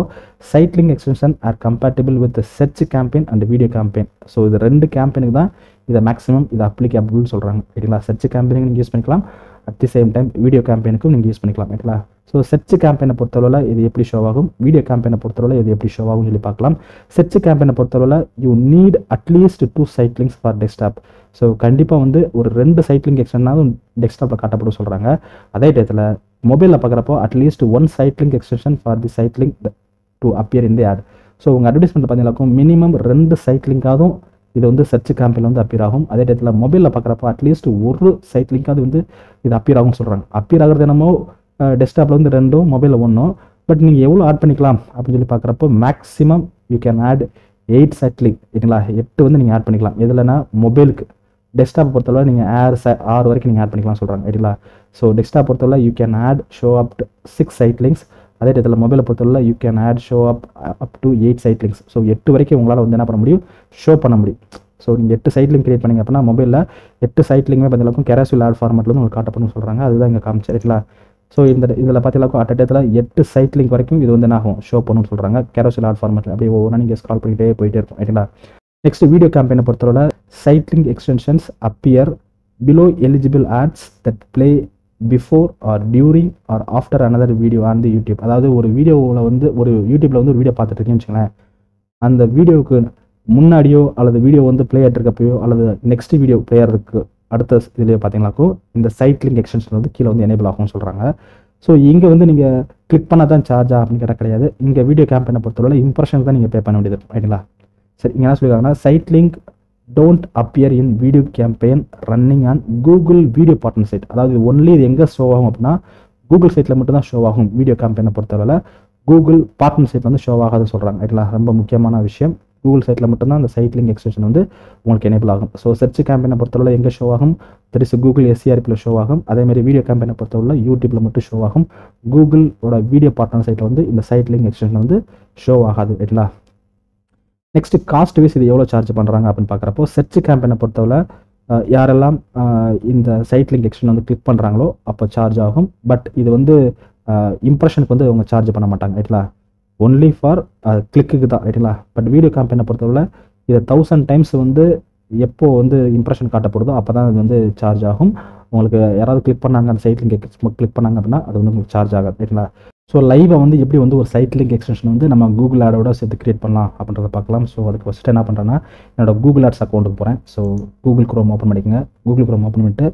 S1: site link extension are compatible with search campaign and video campaign. So இது 2 கேம்பெயினுக்கு தான் இதை மேக்ஸிமம் இது அப்ளிகேபிள்னு சொல்கிறாங்க ரைட்டுங்களா. சர்ச் கேம்பெயினுக்கு நீங்கள் யூஸ் பண்ணிக்கலாம், at the same time video கேம்பெயினுக்கும் நீங்கள் யூஸ் பண்ணிக்கலாம் ரைட்டுங்களா. ஸோ சர்ச் கேம்பெயினை பொறுத்தளவில் இது எப்படி ஷோ ஆகும், வீடியோ கேம்பெயினை பொறுத்தளவில் இது எப்படி ஷோ ஆகும்னு சொல்லி பார்க்கலாம். சர்ச் கேம்பெயினை பொறுத்தளவில் you need at least 2 site links for desktop. So கண்டிப்பாக வந்து ஒரு 2 சைட் லிங்க் எக்ஸ்டென்ஷனாவது டெஸ்க்டாப்பில் காட்டப்படும் சொல்கிறாங்க. அதே டயத்தில் மொபைலில் பார்க்குறப்போ at least 1 site link extension for the site link to appear in the ad. So உங்கள் அட்வர்டைஸ்மெண்ட் பார்த்தீங்கன்னாக்கும் மினிமம் 2 சைட் லிங்காகவும் இது வந்து சர்ச் கேம்பெயின் வந்து அப்பியர் ஆகும். அதே டயத்தில் மொபைலில் பார்க்குறப்போ அட்லீஸ்ட் 1 சைட் லிங்காவது வந்து இது அப்பியர் ஆகும்னு சொல்கிறாங்க. அப்பியர் ஆகிறது என்னமோ டெஸ்க்டாப்பில் வந்து 2, மொபைலில் 1. பட் நீங்கள் எவ்வளோ ஆட் பண்ணிக்கலாம் அப்படின்னு சொல்லி பார்க்குறப்போ maximum you can add 8 site link ரைட்டுங்களா. 8 வந்து நீங்கள் ஆட் பண்ணிக்கலாம். எதுலனா மொபைலுக்கு. டெஸ்க்டாப் பொறுத்தவரை நீங்கள் 6 வரைக்கும் நீங்கள் ஆட் பண்ணிக்கலாம் சொல்கிறாங்க ரைட்டுங்களா. ஸோ டெஸ்க்டாப் பொறுத்தவரை you can add show up to 6 site links. அதே இடத்துல மொபைலை பொறுத்தவரை you can add show up to 8 site links. So 8 வரைக்கும் உங்களால் வந்து என்ன பண்ண முடியும், ஷோ பண்ண முடியும். ஸோ நீங்கள் 8 சைட் லிங்க் கிரியேட் பண்ணிங்க அப்படின்னா மொபைலில் 8 சைட் லிங்க்மே பார்த்தீங்கன்னா கேரசுவல் ஆட் ஃபார்மேட்டில் வந்து உங்களுக்கு காட்டப்படும் சொல்கிறாங்க. அதுதான் இங்கே காமிச்சு ரைட்டுங்களா. ஸோ இதில் பார்த்தீங்கன்னா அட் இடத்துல 8 சைட் லிங்க் வரைக்கும் இது வந்து என்ன ஆகும், ஷோ பண்ணணும்னு சொல்கிறாங்க கேரசுவல் ஆட் ஃபார்மேட்டில். அப்படியே ஒவ்வொன்றா நீங்கள் ஸ்க்ரால் பண்ணிகிட்டே போயிட்டே இருக்கும் ரைட்டுங்களா. நெக்ஸ்ட் வீடியோ கேம்பெயினை பொறுத்தவரை site link extensions appear below eligible ads that play before or during or after another video on the YouTube. அதாவது ஒரு வீடியோவில் வந்து ஒரு யூடியூப்பில் வந்து ஒரு வீடியோ பார்த்துட்டு இருக்கீங்கன்னு வச்சுங்களேன். அந்த வீடியோவுக்கு முன்னாடியோ அல்லது வீடியோ வந்து ப்ளே ஆகிட்டு இருக்கப்போ அல்லது நெக்ஸ்ட் வீடியோ ப்ளே ஆகிறதுக்கு அடுத்த இதுலேயே பார்த்தீங்கன்னாக்கோ இந்த சைட் லிங்க் எக்ஸ்டென்ஷன் வந்து கீழே வந்து எனேபிள் ஆகும்னு சொல்கிறாங்க. ஸோ இங்கே வந்து நீங்கள் கிளிக் பண்ணால் தான் சார்ஜா அப்படின்னு கேட்டால் கிடையாது. இங்கே வீடியோ கேம்பெயினை பொறுத்தவரை இம்ப்ரெஷன் தான் நீங்கள் பே பண்ண வேண்டியது இருக்கும் ரைட்டுங்களா. சரி, இங்கே என்ன சொல்லியிருக்காங்கன்னா site link don't appear in video campaign running on Google video partner site. அதாவது ஒன்லி இது எங்கே ஷோ ஆகும் அப்படின்னா கூகுள் சைட்டில் மட்டும் தான் ஷோ ஆகும். வீடியோ கேம்பெயினை பொறுத்தவரை கூகுள் பார்ட்னர் சைட் வந்து ஷோ ஆகாது சொல்கிறாங்க ரைட்டுங்களா. ரொம்ப முக்கியமான விஷயம். கூகுள் சைட்டில் மட்டும்தான் அந்த சைட் லிங்க் எக்ஸ்டென்ஷன் வந்து உங்களுக்கு எனேபிள் ஆகும். ஸோ சர்ச் கேம்பெயினை பொறுத்தவரை எங்கே ஷோ ஆகும், தெரிஸ் கூகுள் SERPல ஷோ ஆகும். அதேமாதிரி வீடியோ கேம்பெயினை பொறுத்தவரை யூடியூப்பில் மட்டும் ஷோ ஆகும். கூகுளோட வீடியோ பார்ட்னர் சைட்டில் வந்து இந்த சைட் லிங்க் எக்ஸ்டென்ஷன் வந்து ஷோ ஆகாது. ரைட்டுங்களா? நெக்ஸ்ட் காஸ்ட் வைஸ் இது எவ்வளோ சார்ஜ் பண்ணுறாங்க அப்படின்னு பார்க்குறப்போ சர்ச் கேம்பெயினை பொறுத்தவரை யாரெல்லாம் இந்த சைட் லிங்க் எக்ஸ்டென்ஷன் வந்து கிளிக் பண்ணுறாங்களோ அப்போ சார்ஜ் ஆகும். பட் இது வந்து இம்ப்ரெஷனுக்கு வந்து அவங்க சார்ஜ் பண்ண மாட்டாங்க. ரைட்டுங்களா? ஒன்லி ஃபார் கிளிக்கு தான். ரைட்டுங்களா? பட் வீடியோ கேம்பெயினை பொறுத்தவரை இதை 1000 டைம்ஸ் வந்து எப்போ வந்து இம்ப்ரெஷன் காட்டப்படுதோ அப்போ தான் அது வந்து சார்ஜ் ஆகும். உங்களுக்கு யாராவது கிளிக் பண்ணாங்க, அந்த சைட் லிங்க் கிளிக் பண்ணாங்க அப்படின்னா அது வந்து உங்களுக்கு சார்ஜ் ஆகாது. ரைட்டுங்களா? ஸோ லைவை வந்து எப்படி வந்து ஒரு சைட் லிங்க் எக்ஸ்டென்ஷன் வந்து நம்ம கூகுள் ஆடோட சேர்த்து கிரியேட் பண்ணலாம் அப்படின்றத பார்க்கலாம். ஸோ அதுக்கு ஃபஸ்ட்டு என்ன பண்ணுறேன்னா என்னோட கூகுள் ஆட்ஸ் அக்கௌண்ட்டுக்கு போகிறேன். ஸோ கூகுள் குரோம் ஓப்பன் பண்ணிக்கோங்க. கூகுள் குரோம் ஓப்பன் பண்ணிட்டு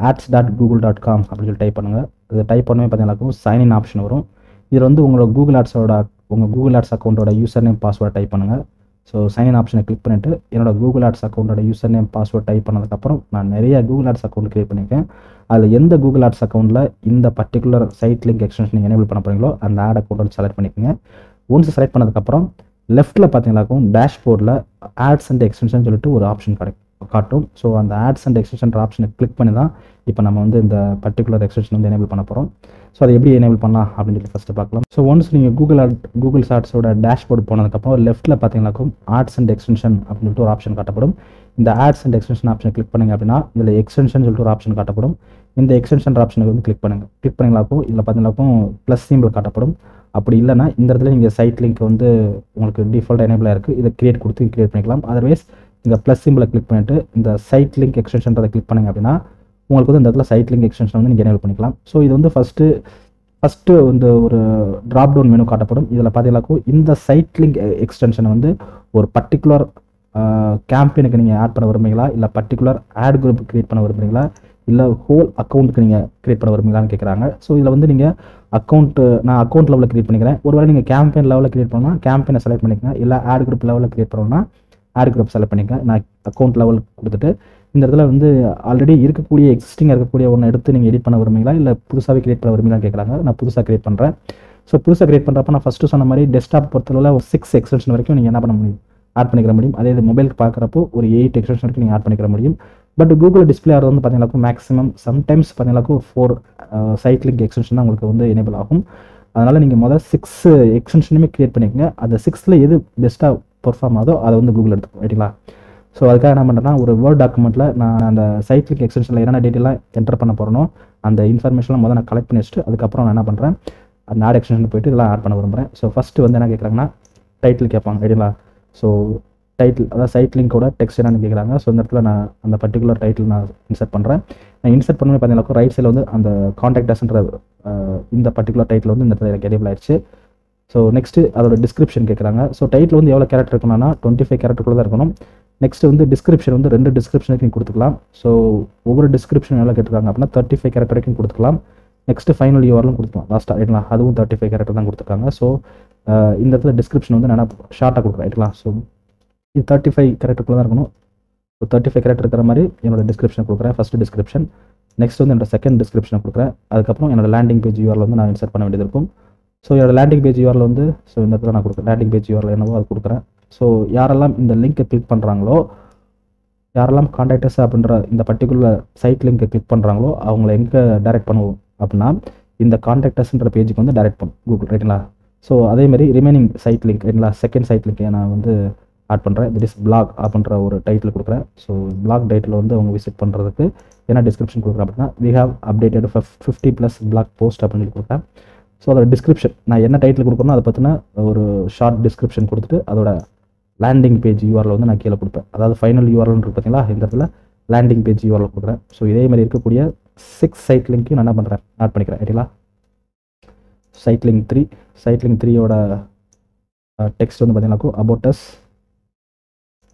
S1: ads.google.com அப்படின்னு சொல்லி டைப் பண்ணுங்கள். அதை டைப் பண்ணவே பார்த்தீங்கன்னா சைன்இன் ஆப்ஷன் வரும். இதில் வந்து உங்களோட கூகுள் ஆட்ஸ் அக்கௌண்ட்டோட யூசர் நேம் பாஸ்வேர்ட் டைப் பண்ணுங்கள். ஸோ சைன்இன் ஆப்ஷனை கிளிக் பண்ணிவிட்டு என்னோட கூகுள் ஆட்ஸ் அக்கௌண்ட்டோட யூசர் நேம் பாஸ்வேர்ட் டைப் பண்ணதுக்கப்புறம் நான் நிறைய கூகுள் ஆட்ஸ் அக்கௌண்ட் கிரியேட் பண்ணியிருக்கேன். அதில் எந்த கூகுள் ஆட்ஸ் அக்கௌண்ட்டில் இந்த பர்டிகுலர் சைட் லிங்க் எக்ஸ்டென்ஷன் நீங்கள் எனேபிள் பண்ண போகிறீங்களோ அந்த ஆட் அக்கௌண்ட் செலக்ட் பண்ணிக்கோங்க. ஒன்ஸ் செலக்ட் பண்ணதுக்கப்புறம் லெஃப்ட்டில் பார்த்தீங்கன்னாக்கும் டேஷ்போர்டில் ஆட்ஸ் அண்ட் எக்ஸ்டென்ஷன் சொல்லிட்டு ஒரு ஆப்ஷன் காட்டும். ஸோ அந்த ஆட்ஸ் அண்ட் எக்ஸ்டென்ஷன் ஆப்ஷனை கிளிக் பண்ணி தான் இப்போ நம்ம வந்து இந்த பர்டிகுலர் எக்ஸ்டென்ஷன் வந்து எனேபிள் பண்ண போகிறோம். ஸோ அதை எப்படி எனேபிள் பண்ணலாம் அப்படின்னு சொல்லி ஃபஸ்ட்டு பார்க்கலாம். ஸோ ஒன்ஸ் நீங்கள் கூகுள் ஷார்ட்ஸோட டேஷ்போர்டு போனதுக்கப்புறம் லெஃப்ட்டில் பார்த்தீங்கன்னாக்கும் ஆட்ஸ் அண்ட் எக்ஸ்டென்ஷன் அப்படின்னு சொல்லிட்டு ஒரு ஆப்ஷன் காட்டப்படும். இந்த ஆட்ஸ் அண்ட் எக்ஸ்டென்ஷன் ஆப்ஷனை கிளிக் பண்ணிங்க அப்படின்னா இதில் எக்ஸ்டென்ஷன் சொல்லிட்டு ஒரு ஆப்ஷன் காட்டப்படும். இந்த எக்ஸ்டென்ஷன் ஆப்ஷனுக்கு வந்து கிளிக் பண்ணிங்களாக்கும் இதில் பார்த்தீங்கன்னாக்கும் ப்ளஸ் சிம்பிள் காட்டப்படும். அப்படி இல்லைனா இந்த இடத்துல நீங்கள் சைட் லிங்க் வந்து உங்களுக்கு டிஃபால்ட் எனேபிளாக இருக்குது, இதை கிரியேட் பண்ணிக்கலாம். அதர்வைஸ் இந்த ப்ளஸ் சிம்பிளை கிளிக் பண்ணிட்டு இந்த சைட் லிங்க் எக்ஸ்டென்ஷன்றதை கிளிக் பண்ணிங்க அப்படின்னா உங்களுக்கு வந்து இந்த இடத்துல சைட் லிங்க் எக்ஸ்டென்ஷன் வந்து நீங்கள் எனேபிள் பண்ணிக்கலாம். ஸோ இது வந்து ஃபஸ்ட்டு வந்து ஒரு ட்ராப் டவுன் மெனு காட்டப்படும். இதில் பார்த்தீங்கன்னாக்கும் இந்த சைட் லிங்க் எக்ஸ்டென்ஷனை வந்து ஒரு பர்டிகுலர் கேம்பெயினுக்கு நீங்கள் ஆட் பண்ண விரும்புறீங்களா, இல்லை பர்டிகுலர் ஆட் குரூப் கிரியேட் பண்ண விரும்புறீங்களா, இல்லை ஹோல் அக்கௌண்ட்டுக்கு நீங்கள் கிரியேட் பண்ண விரும்புங்களான்னு கேட்குறாங்க. ஸோ இதில் வந்து நீங்கள் நான் அக்கௌண்ட் லெவலில் கிரியேட் பண்ணிக்கிறேன். ஒருவேளை நீங்கள் கேம்பெயின் லெவலில் கிரியேட் பண்ணால் கேம்பெயினை செலக்ட் பண்ணிக்கங்க, இல்லை ஆட் குரூப் லெவலில் கிரியேட் பண்ணணும்னா ஆட் குரூப் செலக்ட் பண்ணிக்கங்க. நான் அக்கௌண்ட் லெவல் கொடுத்துட்டு இந்த இடத்துல வந்து ஆல்ரெடி இருக்கக்கூடிய ஒன்று எடுத்து நீங்கள் எடிட் பண்ண விரும்புங்களா, இல்லை புதுசாகவே கிரியேட் பண்ண விரும்புங்களான்னு கேட்குறாங்க. நான் புதுசாக கிரியேட் பண்ணுறேன். ஸோ புதுசாக கிரியேட் பண்ணுறப்ப நான் ஃபஸ்ட்டு சொன்ன மாதிரி டெஸ்க்டாப் பொறுத்தவரை ஒரு 6 எக்ஸ்டென்ஷன் வரைக்கும் நீங்கள் என்ன பண்ண முடியும், ஆட் பண்ணிக்கிற முடியும். அதே இது மொபைலுக்கு பார்க்குறப்போ ஒரு 8 எக்ஸ்டென்ஷன் வரைக்கும் நீங்கள் ஆட் பண்ணிக்கிற முடியும். பட் கூகுள் டிஸ்பிளே ஆகிறது வந்து பார்த்தீங்கன்னாக்கும் மேக்ஸிமம் சம்டைம்ஸ் பார்த்தீங்கன்னாக்கும் 4 சைட் லிங்க் எக்ஸ்டென்ஷன் தான் உங்களுக்கு வந்து எனேபிள் ஆகும். அதனால் நீங்கள் முதல் 6 எக்ஸ்டென்ஷனுமே கிரியேட் பண்ணிக்கோங்க. அந்த 6ல் எது பெஸ்ட்டாக பெர்ஃபார்ம் ஆகுதோ அதை வந்து கூகுள் எடுத்துக்கும். ரைட்டுங்களா? ஸோ அதுக்காக என்ன பண்ணுறேன்னா ஒரு வேர்ட் டாக்குமெண்ட்டில் நான் அந்த சைட் லிங்க் எக்ஸ்டென்ஷனில் என்னென்ன டீட்டெயிலாம் என்டர் பண்ண போகிறனோ அந்த இன்ஃபர்மேஷன்லாம் முதல்ல நான் கலெக்ட் பண்ணி வச்சுட்டு அதுக்கப்புறம் நான் என்ன பண்ணுறேன், அந்த ஆட் எக்ஸ்டென்ஷன் போய்ட்டு இதெல்லாம் ஆட் பண்ண விரும்புகிறேன். ஸோ ஃபஸ்ட்டு வந்து என்ன கேட்குறாங்கன்னா டைட்டில் கேட்பாங்க. ரைட்டுங்களா? ஸோ டைட்டில் அதாவது சைட் லிங்கோட டெக்ஸ்ட் என்னன்னு கேட்குறாங்க. ஸோ இந்த இடத்துல நான் அந்த பர்டிகுலர் டைட்டில் நான் இன்சர்ட் பண்ணுறேன். நான் இன்சர்ட் பண்ணி பார்த்தீங்கன்னா ரைட் சைடில் வந்து அந்த காண்டாக்ட் அஸ்ன்ற இந்த பர்டிகுலர் டைட்டில் வந்து இந்த இடத்துல எனக்கு எனேபிள் ஆயிடுச்சு. ஸோ நெக்ஸ்ட்டு அதோட டிஸ்கிரிப்ஷன் கேட்குறாங்க. ஸோ டைட்டில் வந்து எவ்வளோ கேரக்டர் இருக்கணும்னா 25 கேரக்டருக்குள்ள தான் இருக்கணும். நெக்ஸ்ட் வந்து டிஸ்கிரிப்ஷன் வந்து 2 டிஸ்கிரிப்ஷனுக்கு நீங்கள் கொடுத்துக்கலாம். ஸோ ஒவ்வொரு டிஸ்கிரிப்ஷன் எவ்வளோ கேட்டிருக்காங்க அப்படின்னா 35 கேரக்டர் வரைக்கும் கொடுத்துக்கலாம். நெக்ஸ்ட் ஃபைனல் யூஆர்லும் கொடுத்துக்கலாம் லாஸ்ட்டாக. ரைட்டுங்களா? அதுவும் 35 கேரக்டர் தான் கொடுத்துருக்காங்க. ஸோ இந்த இடத்துல டிஸ்கிரிப்ஷன் வந்து நான் ஷார்ட்டாக கொடுக்குறேன். ரைட்டுங்களா? ஸோ இது 35 கேரக்டருக்குள்ள தான் இருக்கணும். ஸோ 35 கேரக்டர் இருக்கிற மாதிரி என்னோட டிஸ்கிரிப்ஷன் கொடுக்குறேன். First description. நெக்ஸ்ட் வந்து என்னோட செகண்ட் டிஸ்கிரிப்ஷனை கொடுக்குறேன். அதுக்கப்புறம் என்னோட லேண்டிங் பேஜ் யூஆரில் வந்து நான் இன்சர்ட் பண்ண வேண்டியது இருக்கும். ஸோ என்னோட லேண்டிங் பேஜ் யூஆரில் வந்து இந்த இடத்துல நான் கொடுக்குறேன். லேண்டிங் பேஜ் யூஆரில் என்னவோ அது கொடுக்குறேன். ஸோ யாரெல்லாம் இந்த லிங்க்கை கிளிக் பண்ணுறாங்களோ, யாரெல்லாம் காண்டாக்டர்ஸ் அப்படின்ற இந்த பர்டிகுலர் சைட் லிங்கை கிளிக் பண்ணுறாங்களோ அவங்கள எங்கே டைரக்ட் பண்ணுவோம் அப்படின்னா இந்த காண்டாக்டர்ஸ்ன்ற பேஜுக்கு வந்து டைரக்ட் பண்ணும் கூகுள். ரைட்டுங்களா? ஸோ அதேமாதிரி ரிமைனிங் சைட் லிங்க், ரைட்டுங்களா, செகண்ட் சைட் லிங்க்கை நான் வந்து ஆட் பண்ணுறேன். திட் இஸ் பிளாக் அப்படின்ற ஒரு டைட்டில் கொடுக்குறேன். ஸோ பிளாக் டைட்டில் வந்து அவங்க விசிட் பண்ணுறதுக்கு என்ன டிஸ்கிரிப்ஷன் கொடுக்குறேன் அப்படின்னா we have updated 50+ blog post அப்படின்னு சொல்லி கொடுக்குறேன். ஸோ அதோட டிஸ்கிரிப்ஷன் நான் என்ன டைட்டில் கொடுக்குறேனோ அதை பற்றின ஒரு ஷார்ட் டிஸ்கிரிப்ஷன் கொடுத்துட்டு அதோட லேண்டிங் பேஜ் யூஆரில் வந்து நான் கீழே கொடுப்பேன். அதாவது ஃபைனல் யூஆர்எல் பார்த்தீங்களா, இந்த இடத்துல லேண்டிங் பேஜ் யூஆரில் கொடுக்குறேன். ஸோ இதே மாதிரி இருக்கக்கூடிய 6 சைட் லிங்க்கையும் நான் என்ன பண்ணுறேன், ஆட் பண்ணிக்கிறேன். ரைட்டுங்களா? சைட் லிங்க் 3யோட டெக்ஸ்ட் வந்து பார்த்தீங்கன்னாக்கும் அபவுட் அஸ்,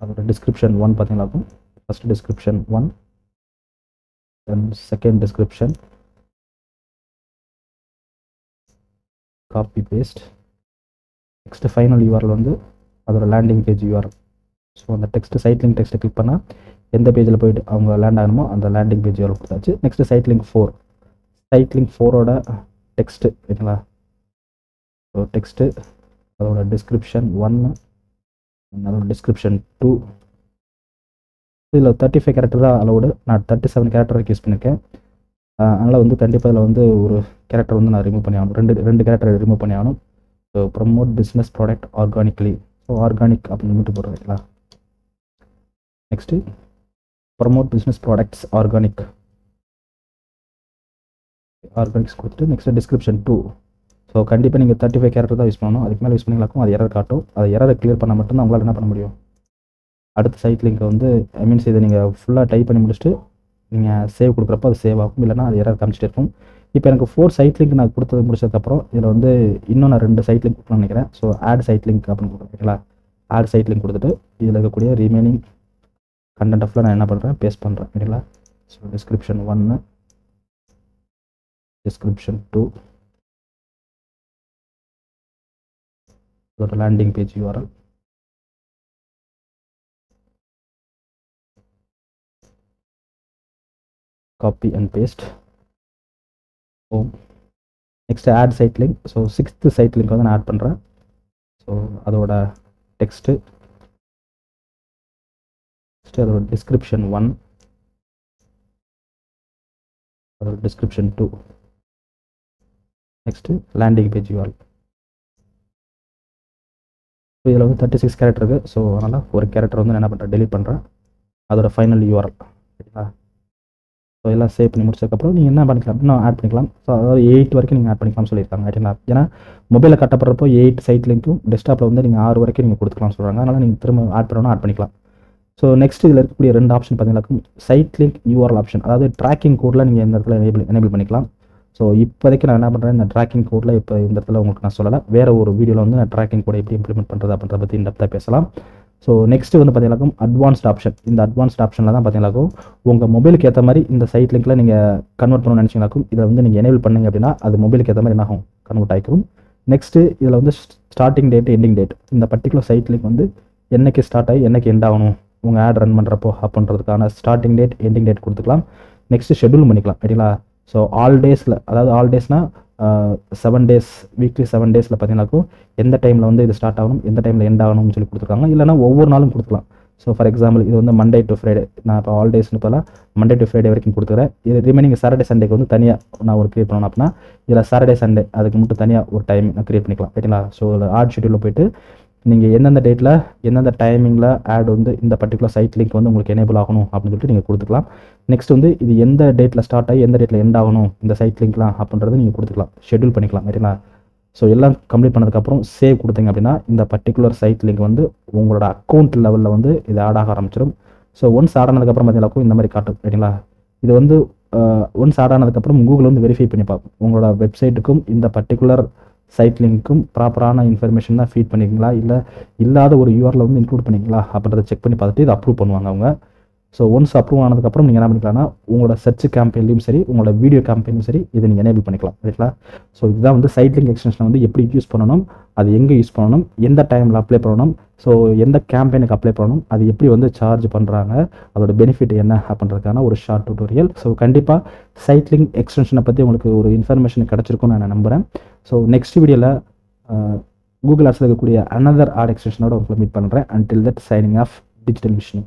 S1: அதோட டிஸ்கிரிப்ஷன் 1 பார்த்தீங்கன்னாக்கும் first description 1, then second description, copy paste, next final URL வந்து அதோட லேண்டிங் பேஜ் யூஆர்எல். ஸோ அந்த சைட் லிங்க் டெக்ஸ்ட்டை கிளிக் பண்ணால் எந்த பேஜில் போய்ட்டு அவங்க லேண்ட் ஆகணுமோ அந்த லேண்டிங் பேஜ் யூஆர்எல் கொடுத்தாச்சு. நெக்ஸ்ட் சைட் லிங்க் 4ஓட டெக்ஸ்ட்டு. ரைட்டுங்களா? ஸோ டெக்ஸ்ட்டு, அதோட டிஸ்கிரிப்ஷன் 1, அதோட டிஸ்கிரிப்ஷன் 2. இதில் 35 கேரக்டர் தான் அலோடு. நான் 37 கேரக்டர் வரைக்கும் யூஸ் பண்ணியிருக்கேன். அதனால் வந்து கண்டிப்பாக இதில் வந்து ஒரு கேரக்டர் வந்து நான் ரிமூவ் பண்ணி ஆகணும். ரெண்டு கேரக்டர் ரிமூவ் பண்ணி ஆகணும். So promote business product organically. So organic அப்படின்னு மட்டும் போடுறீங்களா. Next promote business products organics கொடுத்துட்டு நெக்ஸ்ட்டு டிஸ்கிரிப்ஷன் 2. ஸோ கண்டிப்பாக நீங்கள் 35 கேரக்டர் தான் யூஸ் பண்ணணும். அதுக்கு மேலே யூஸ் பண்ணிங்களாக்கும் அது எரர் காட்டும். அது எரரை கிளியர் பண்ணால் மட்டும்தான் உங்களால் என்ன பண்ண முடியும். அடுத்த சைட் லிங்க்கை வந்து மீன்ஸ் இதை நீங்கள் ஃபுல்லாக டைப் பண்ணி முடிச்சுட்டு நீங்கள் சேவ் கொடுக்குறப்போ அது சேவ் ஆகும். இல்லைனா அது எரர் காமிச்சிட்டே இருக்கும். இப்போ எனக்கு 4 சைட் லிங்க் நான் கொடுத்தது முடிச்சதுக்கப்புறம் இதில் வந்து இன்னும் நான் 2 சைட் லிங்க் கொடுக்கணும்னு நினைக்கிறேன். ஸோ ஆட் சைட் லிங்க் அப்படின்னு கொடுக்குறீங்களா. ஆட் சைட் லிங்க் கொடுத்துட்டு இதில் இருக்கக்கூடிய ரிமைனிங் கண்டென்ட் ஆஃபில் நான் என்ன பண்ணுறேன், பேஸ்ட் பண்ணுறேன். சரிங்களா. ஸோ டிஸ்கிரிப்ஷன் 1, டிஸ்கிரிப்ஷன் 2, அதோட landing page URL, copy and paste. Next add site link. So 6th site link வந்து நான் ஆட் பண்ணுறேன். ஸோ அதோட டெக்ஸ்ட்டு, அதோட டிஸ்கிரிப்ஷன் 1, அதோட description 2, next landing page URL. So இதில் வந்து 36 கேரக்டர் இருக்குது. ஸோ அதனால் ஒரு கேரக்டர் வந்து நான் என்ன பண்ணுறேன், டெலிட் பண்ணுறேன். அதோட ஃபைனல் URL. சரிங்களா. ஸோ எல்லாம் சேவ் பண்ணி முடிச்சதுக்கப்புறம் நீங்கள் என்ன பண்ணிக்கலாம், இன்னும் ஆட் பண்ணிக்கலாம். ஸோ அதாவது 8 வரைக்கும் நீங்கள் ஆட் பண்ணிக்கலாம்னு சொல்லியிருக்காங்க. சரிங்களா. ஏன்னா மொபைலில் கட்டப்படுறப்போ 8 சைட் லிங்க்கும் டெஸ்க்டாப்பில் வந்து நீங்கள் 6 வரைக்கும் நீங்கள் கொடுத்துக்கலாம்னு சொல்கிறாங்க. அதனால் நீங்கள் திரும்ப ஆட் பண்ணணும், ஆட் பண்ணிக்கலாம். ஸோ நெக்ஸ்ட் இதில் இருக்கக்கூடிய 2 ஆப்ஷன் பார்த்தீங்கன்னா சைட் லிங்க் URL ஆப்ஷன். அதாவது ட்ராக்கிங் கோடில் நீங்கள் இந்த இடத்துல எனேபிள் பண்ணிக்கலாம். ஸோ இப்போதைக்கு நான் என்ன பண்ணுறேன், இந்த ட்ராக்கிங் கோடில் இப்போ இந்த இடத்துல உங்களுக்கு நான் சொல்லலை. வேறு ஒரு வீடியோவில் வந்து நான் ட்ராக்கிங் கோடை எப்படி இம்ப்ளிமெண்ட் பண்ணுறது அப்படின்றத பற்றி இந்த இடத்துல பேசலாம். ஸோ நெக்ஸ்ட்டு வந்து பார்த்தீங்கன்னாக்கும் அட்வான்ஸ்ட் ஆப்ஷன். இந்த அட்வான்ஸ்ட் ஆப்ஷனில் தான் பார்த்தீங்கன்னாக்கும் உங்கள் மொபைலுக்கு ஏற்ற மாதிரி இந்த சைட் லிங்க்கில் நீங்கள் கன்வெர்ட் பண்ணணும்னு நினச்சிங்கனாக்கும் இதை வந்து நீங்கள் எனேபிள் பண்ணிங்க அப்படின்னா அது மொபைலுக்கு ஏற்ற மாதிரி என்ன ஆகும், கன்வெர்ட் ஆகிக்கும். நெக்ஸ்ட்டு இதில் வந்து ஸ்டார்டிங் டேட், எண்டிங் டேட், இந்த பர்டிகுலர் சைட் லிங்க் வந்து என்னைக்கு ஸ்டார்ட் ஆகி என்னைக்கு எண்ட் ஆகணும் உங்கள் ஆட் ரன் பண்ணுறப்போ அப்படின்றதுக்கான ஸ்டார்டிங் டேட், எண்டிங் டேட் கொடுத்துக்கலாம். நெக்ஸ்ட்டு ஷெட்யூல் பண்ணிக்கலாம். சரிங்களா. ஸோ ஆல் டேஸில், அதாவது ஆல் டேஸ்னால் 7 டேஸ், வீக்லி 7 டேஸில் பார்த்தீங்கன்னாக்கும் எந்த டைமில் வந்து இது ஸ்டார்ட் ஆகணும், எந்த டைமில் எண்ட் ஆகணும்னு சொல்லி கொடுத்துருக்காங்க. இல்லைனா ஒவ்வொரு நாளும் கொடுத்துக்கலாம். ஸோ ஃபார் எக்ஸாம்பிள் இது வந்து மண்டே டு ஃப்ரைடே, நான் இப்போ ஆல் டேஸ்னு போல மண்டே டு ஃப்ரைடே வரைக்கும் கொடுத்துக்கிறேன். இது ரிமைனிங் சாட்டர்டே சண்டேக்கு வந்து தனியாக நான் ஒரு கிரியேட் பண்ணணும் அப்படின்னா இதில் சாட்டர்டே சண்டே அதுக்கு மட்டும் தனியாக ஒரு டைம் நான் கிரியேட் பண்ணிக்கலாம். சரிங்களா. ஸோ இதில் ஆட் ஷெட்யூலில் போய்ட்டு நீங்கள் எந்தெந்த டேட்டில் எந்தெந்த டைமிங்கில் ஆட் வந்து இந்த பர்டிகுலர் சைட் லிங்க் வந்து உங்களுக்கு எனேபிள் ஆகணும் அப்படின்னு சொல்லிட்டு நீங்கள் கொடுத்துக்கலாம். நெக்ஸ்ட் வந்து இது எந்த டேட்டில் ஸ்டார்ட் ஆகி எந்த டேட்டில் எண்ட் ஆகணும் இந்த சைட் லிங்க்லாம் அப்படின்றது நீங்கள் கொடுத்துக்கலாம், ஷெட்யூல் பண்ணிக்கலாம். சரிங்களா. ஸோ எல்லாம் கம்ப்ளீட் பண்ணதுக்கப்புறம் சேவ் கொடுத்தீங்க அப்படின்னா இந்த பர்டிகுலர் சைட் லிங்க் வந்து உங்களோட அக்கௌண்ட் லெவலில் வந்து இது ஆட் ஆக ஆரம்பிச்சிடும். ஸோ ஒன்ஸ் ஆட் ஆனதுக்கப்புறம் பார்த்தீங்கன்னாக்கும் இந்த மாதிரி காட்டும். சரிங்களா. இது வந்து ஒன்ஸ் ஆட் ஆனதுக்கப்புறம் கூகுள் வந்து வெரிஃபை பண்ணி பார்க்கும் உங்களோட வெப்சைட்டுக்கும் இந்த பர்டிகுலர் சைட் லிங்க்கும் ப்ராப்பரான இன்ஃபர்மேஷன் தான் ஃபீட் பண்ணிங்களா, இல்லை இல்லாத ஒரு URL வந்து இன்க்ளூட் பண்ணிங்களா அப்படின்றத செக் பண்ணி பார்த்துட்டு இதை அப்ரூவ் பண்ணுவாங்க அவங்க. ஸோ ஒன்ஸ் அப்ரூவ் ஆனதுக்கப்புறம் நீங்கள் என்ன பண்ணிக்கலாம்னா உங்களோட சர்ச் கேம்பெயின்லையும் சரி உங்களோட வீடியோ கேம்பெயினும் சரி இதை நீங்கள் எனேபிள் பண்ணிக்கலாம். சரிங்களா. ஸோ இதுதான் வந்து சைட் லிங்க் எக்ஸ்டென்ஷன் வந்து எப்படி யூஸ் பண்ணணும், அது எங்கே யூஸ் பண்ணணும், எந்த டைமில் அப்ளை பண்ணணும், ஸோ எந்த கேம்பெயினுக்கு அப்ளை பண்ணணும், அது எப்படி வந்து சார்ஜ் பண்ணுறாங்க, அதோட பெனிஃபிட் என்ன அப்படின்றதுக்கான ஒரு ஷார்ட் டியூட்டோரியல். ஸோ கண்டிப்பாக சைட் லிங்க் எக்ஸ்டென்ஷனை பற்றி உங்களுக்கு ஒரு இன்ஃபர்மேஷன் கிடச்சிருக்கும்னு நான் நம்புகிறேன். ஸோ நெக்ஸ்ட் வீடியோவில் கூகுள் ஆட்ஸில் இருக்கக்கூடிய அனதர் ஆட் எக்ஸ்டென்ஷனோட உங்களை மீட் பண்ணுறேன். Until that signing off digital Vishnu.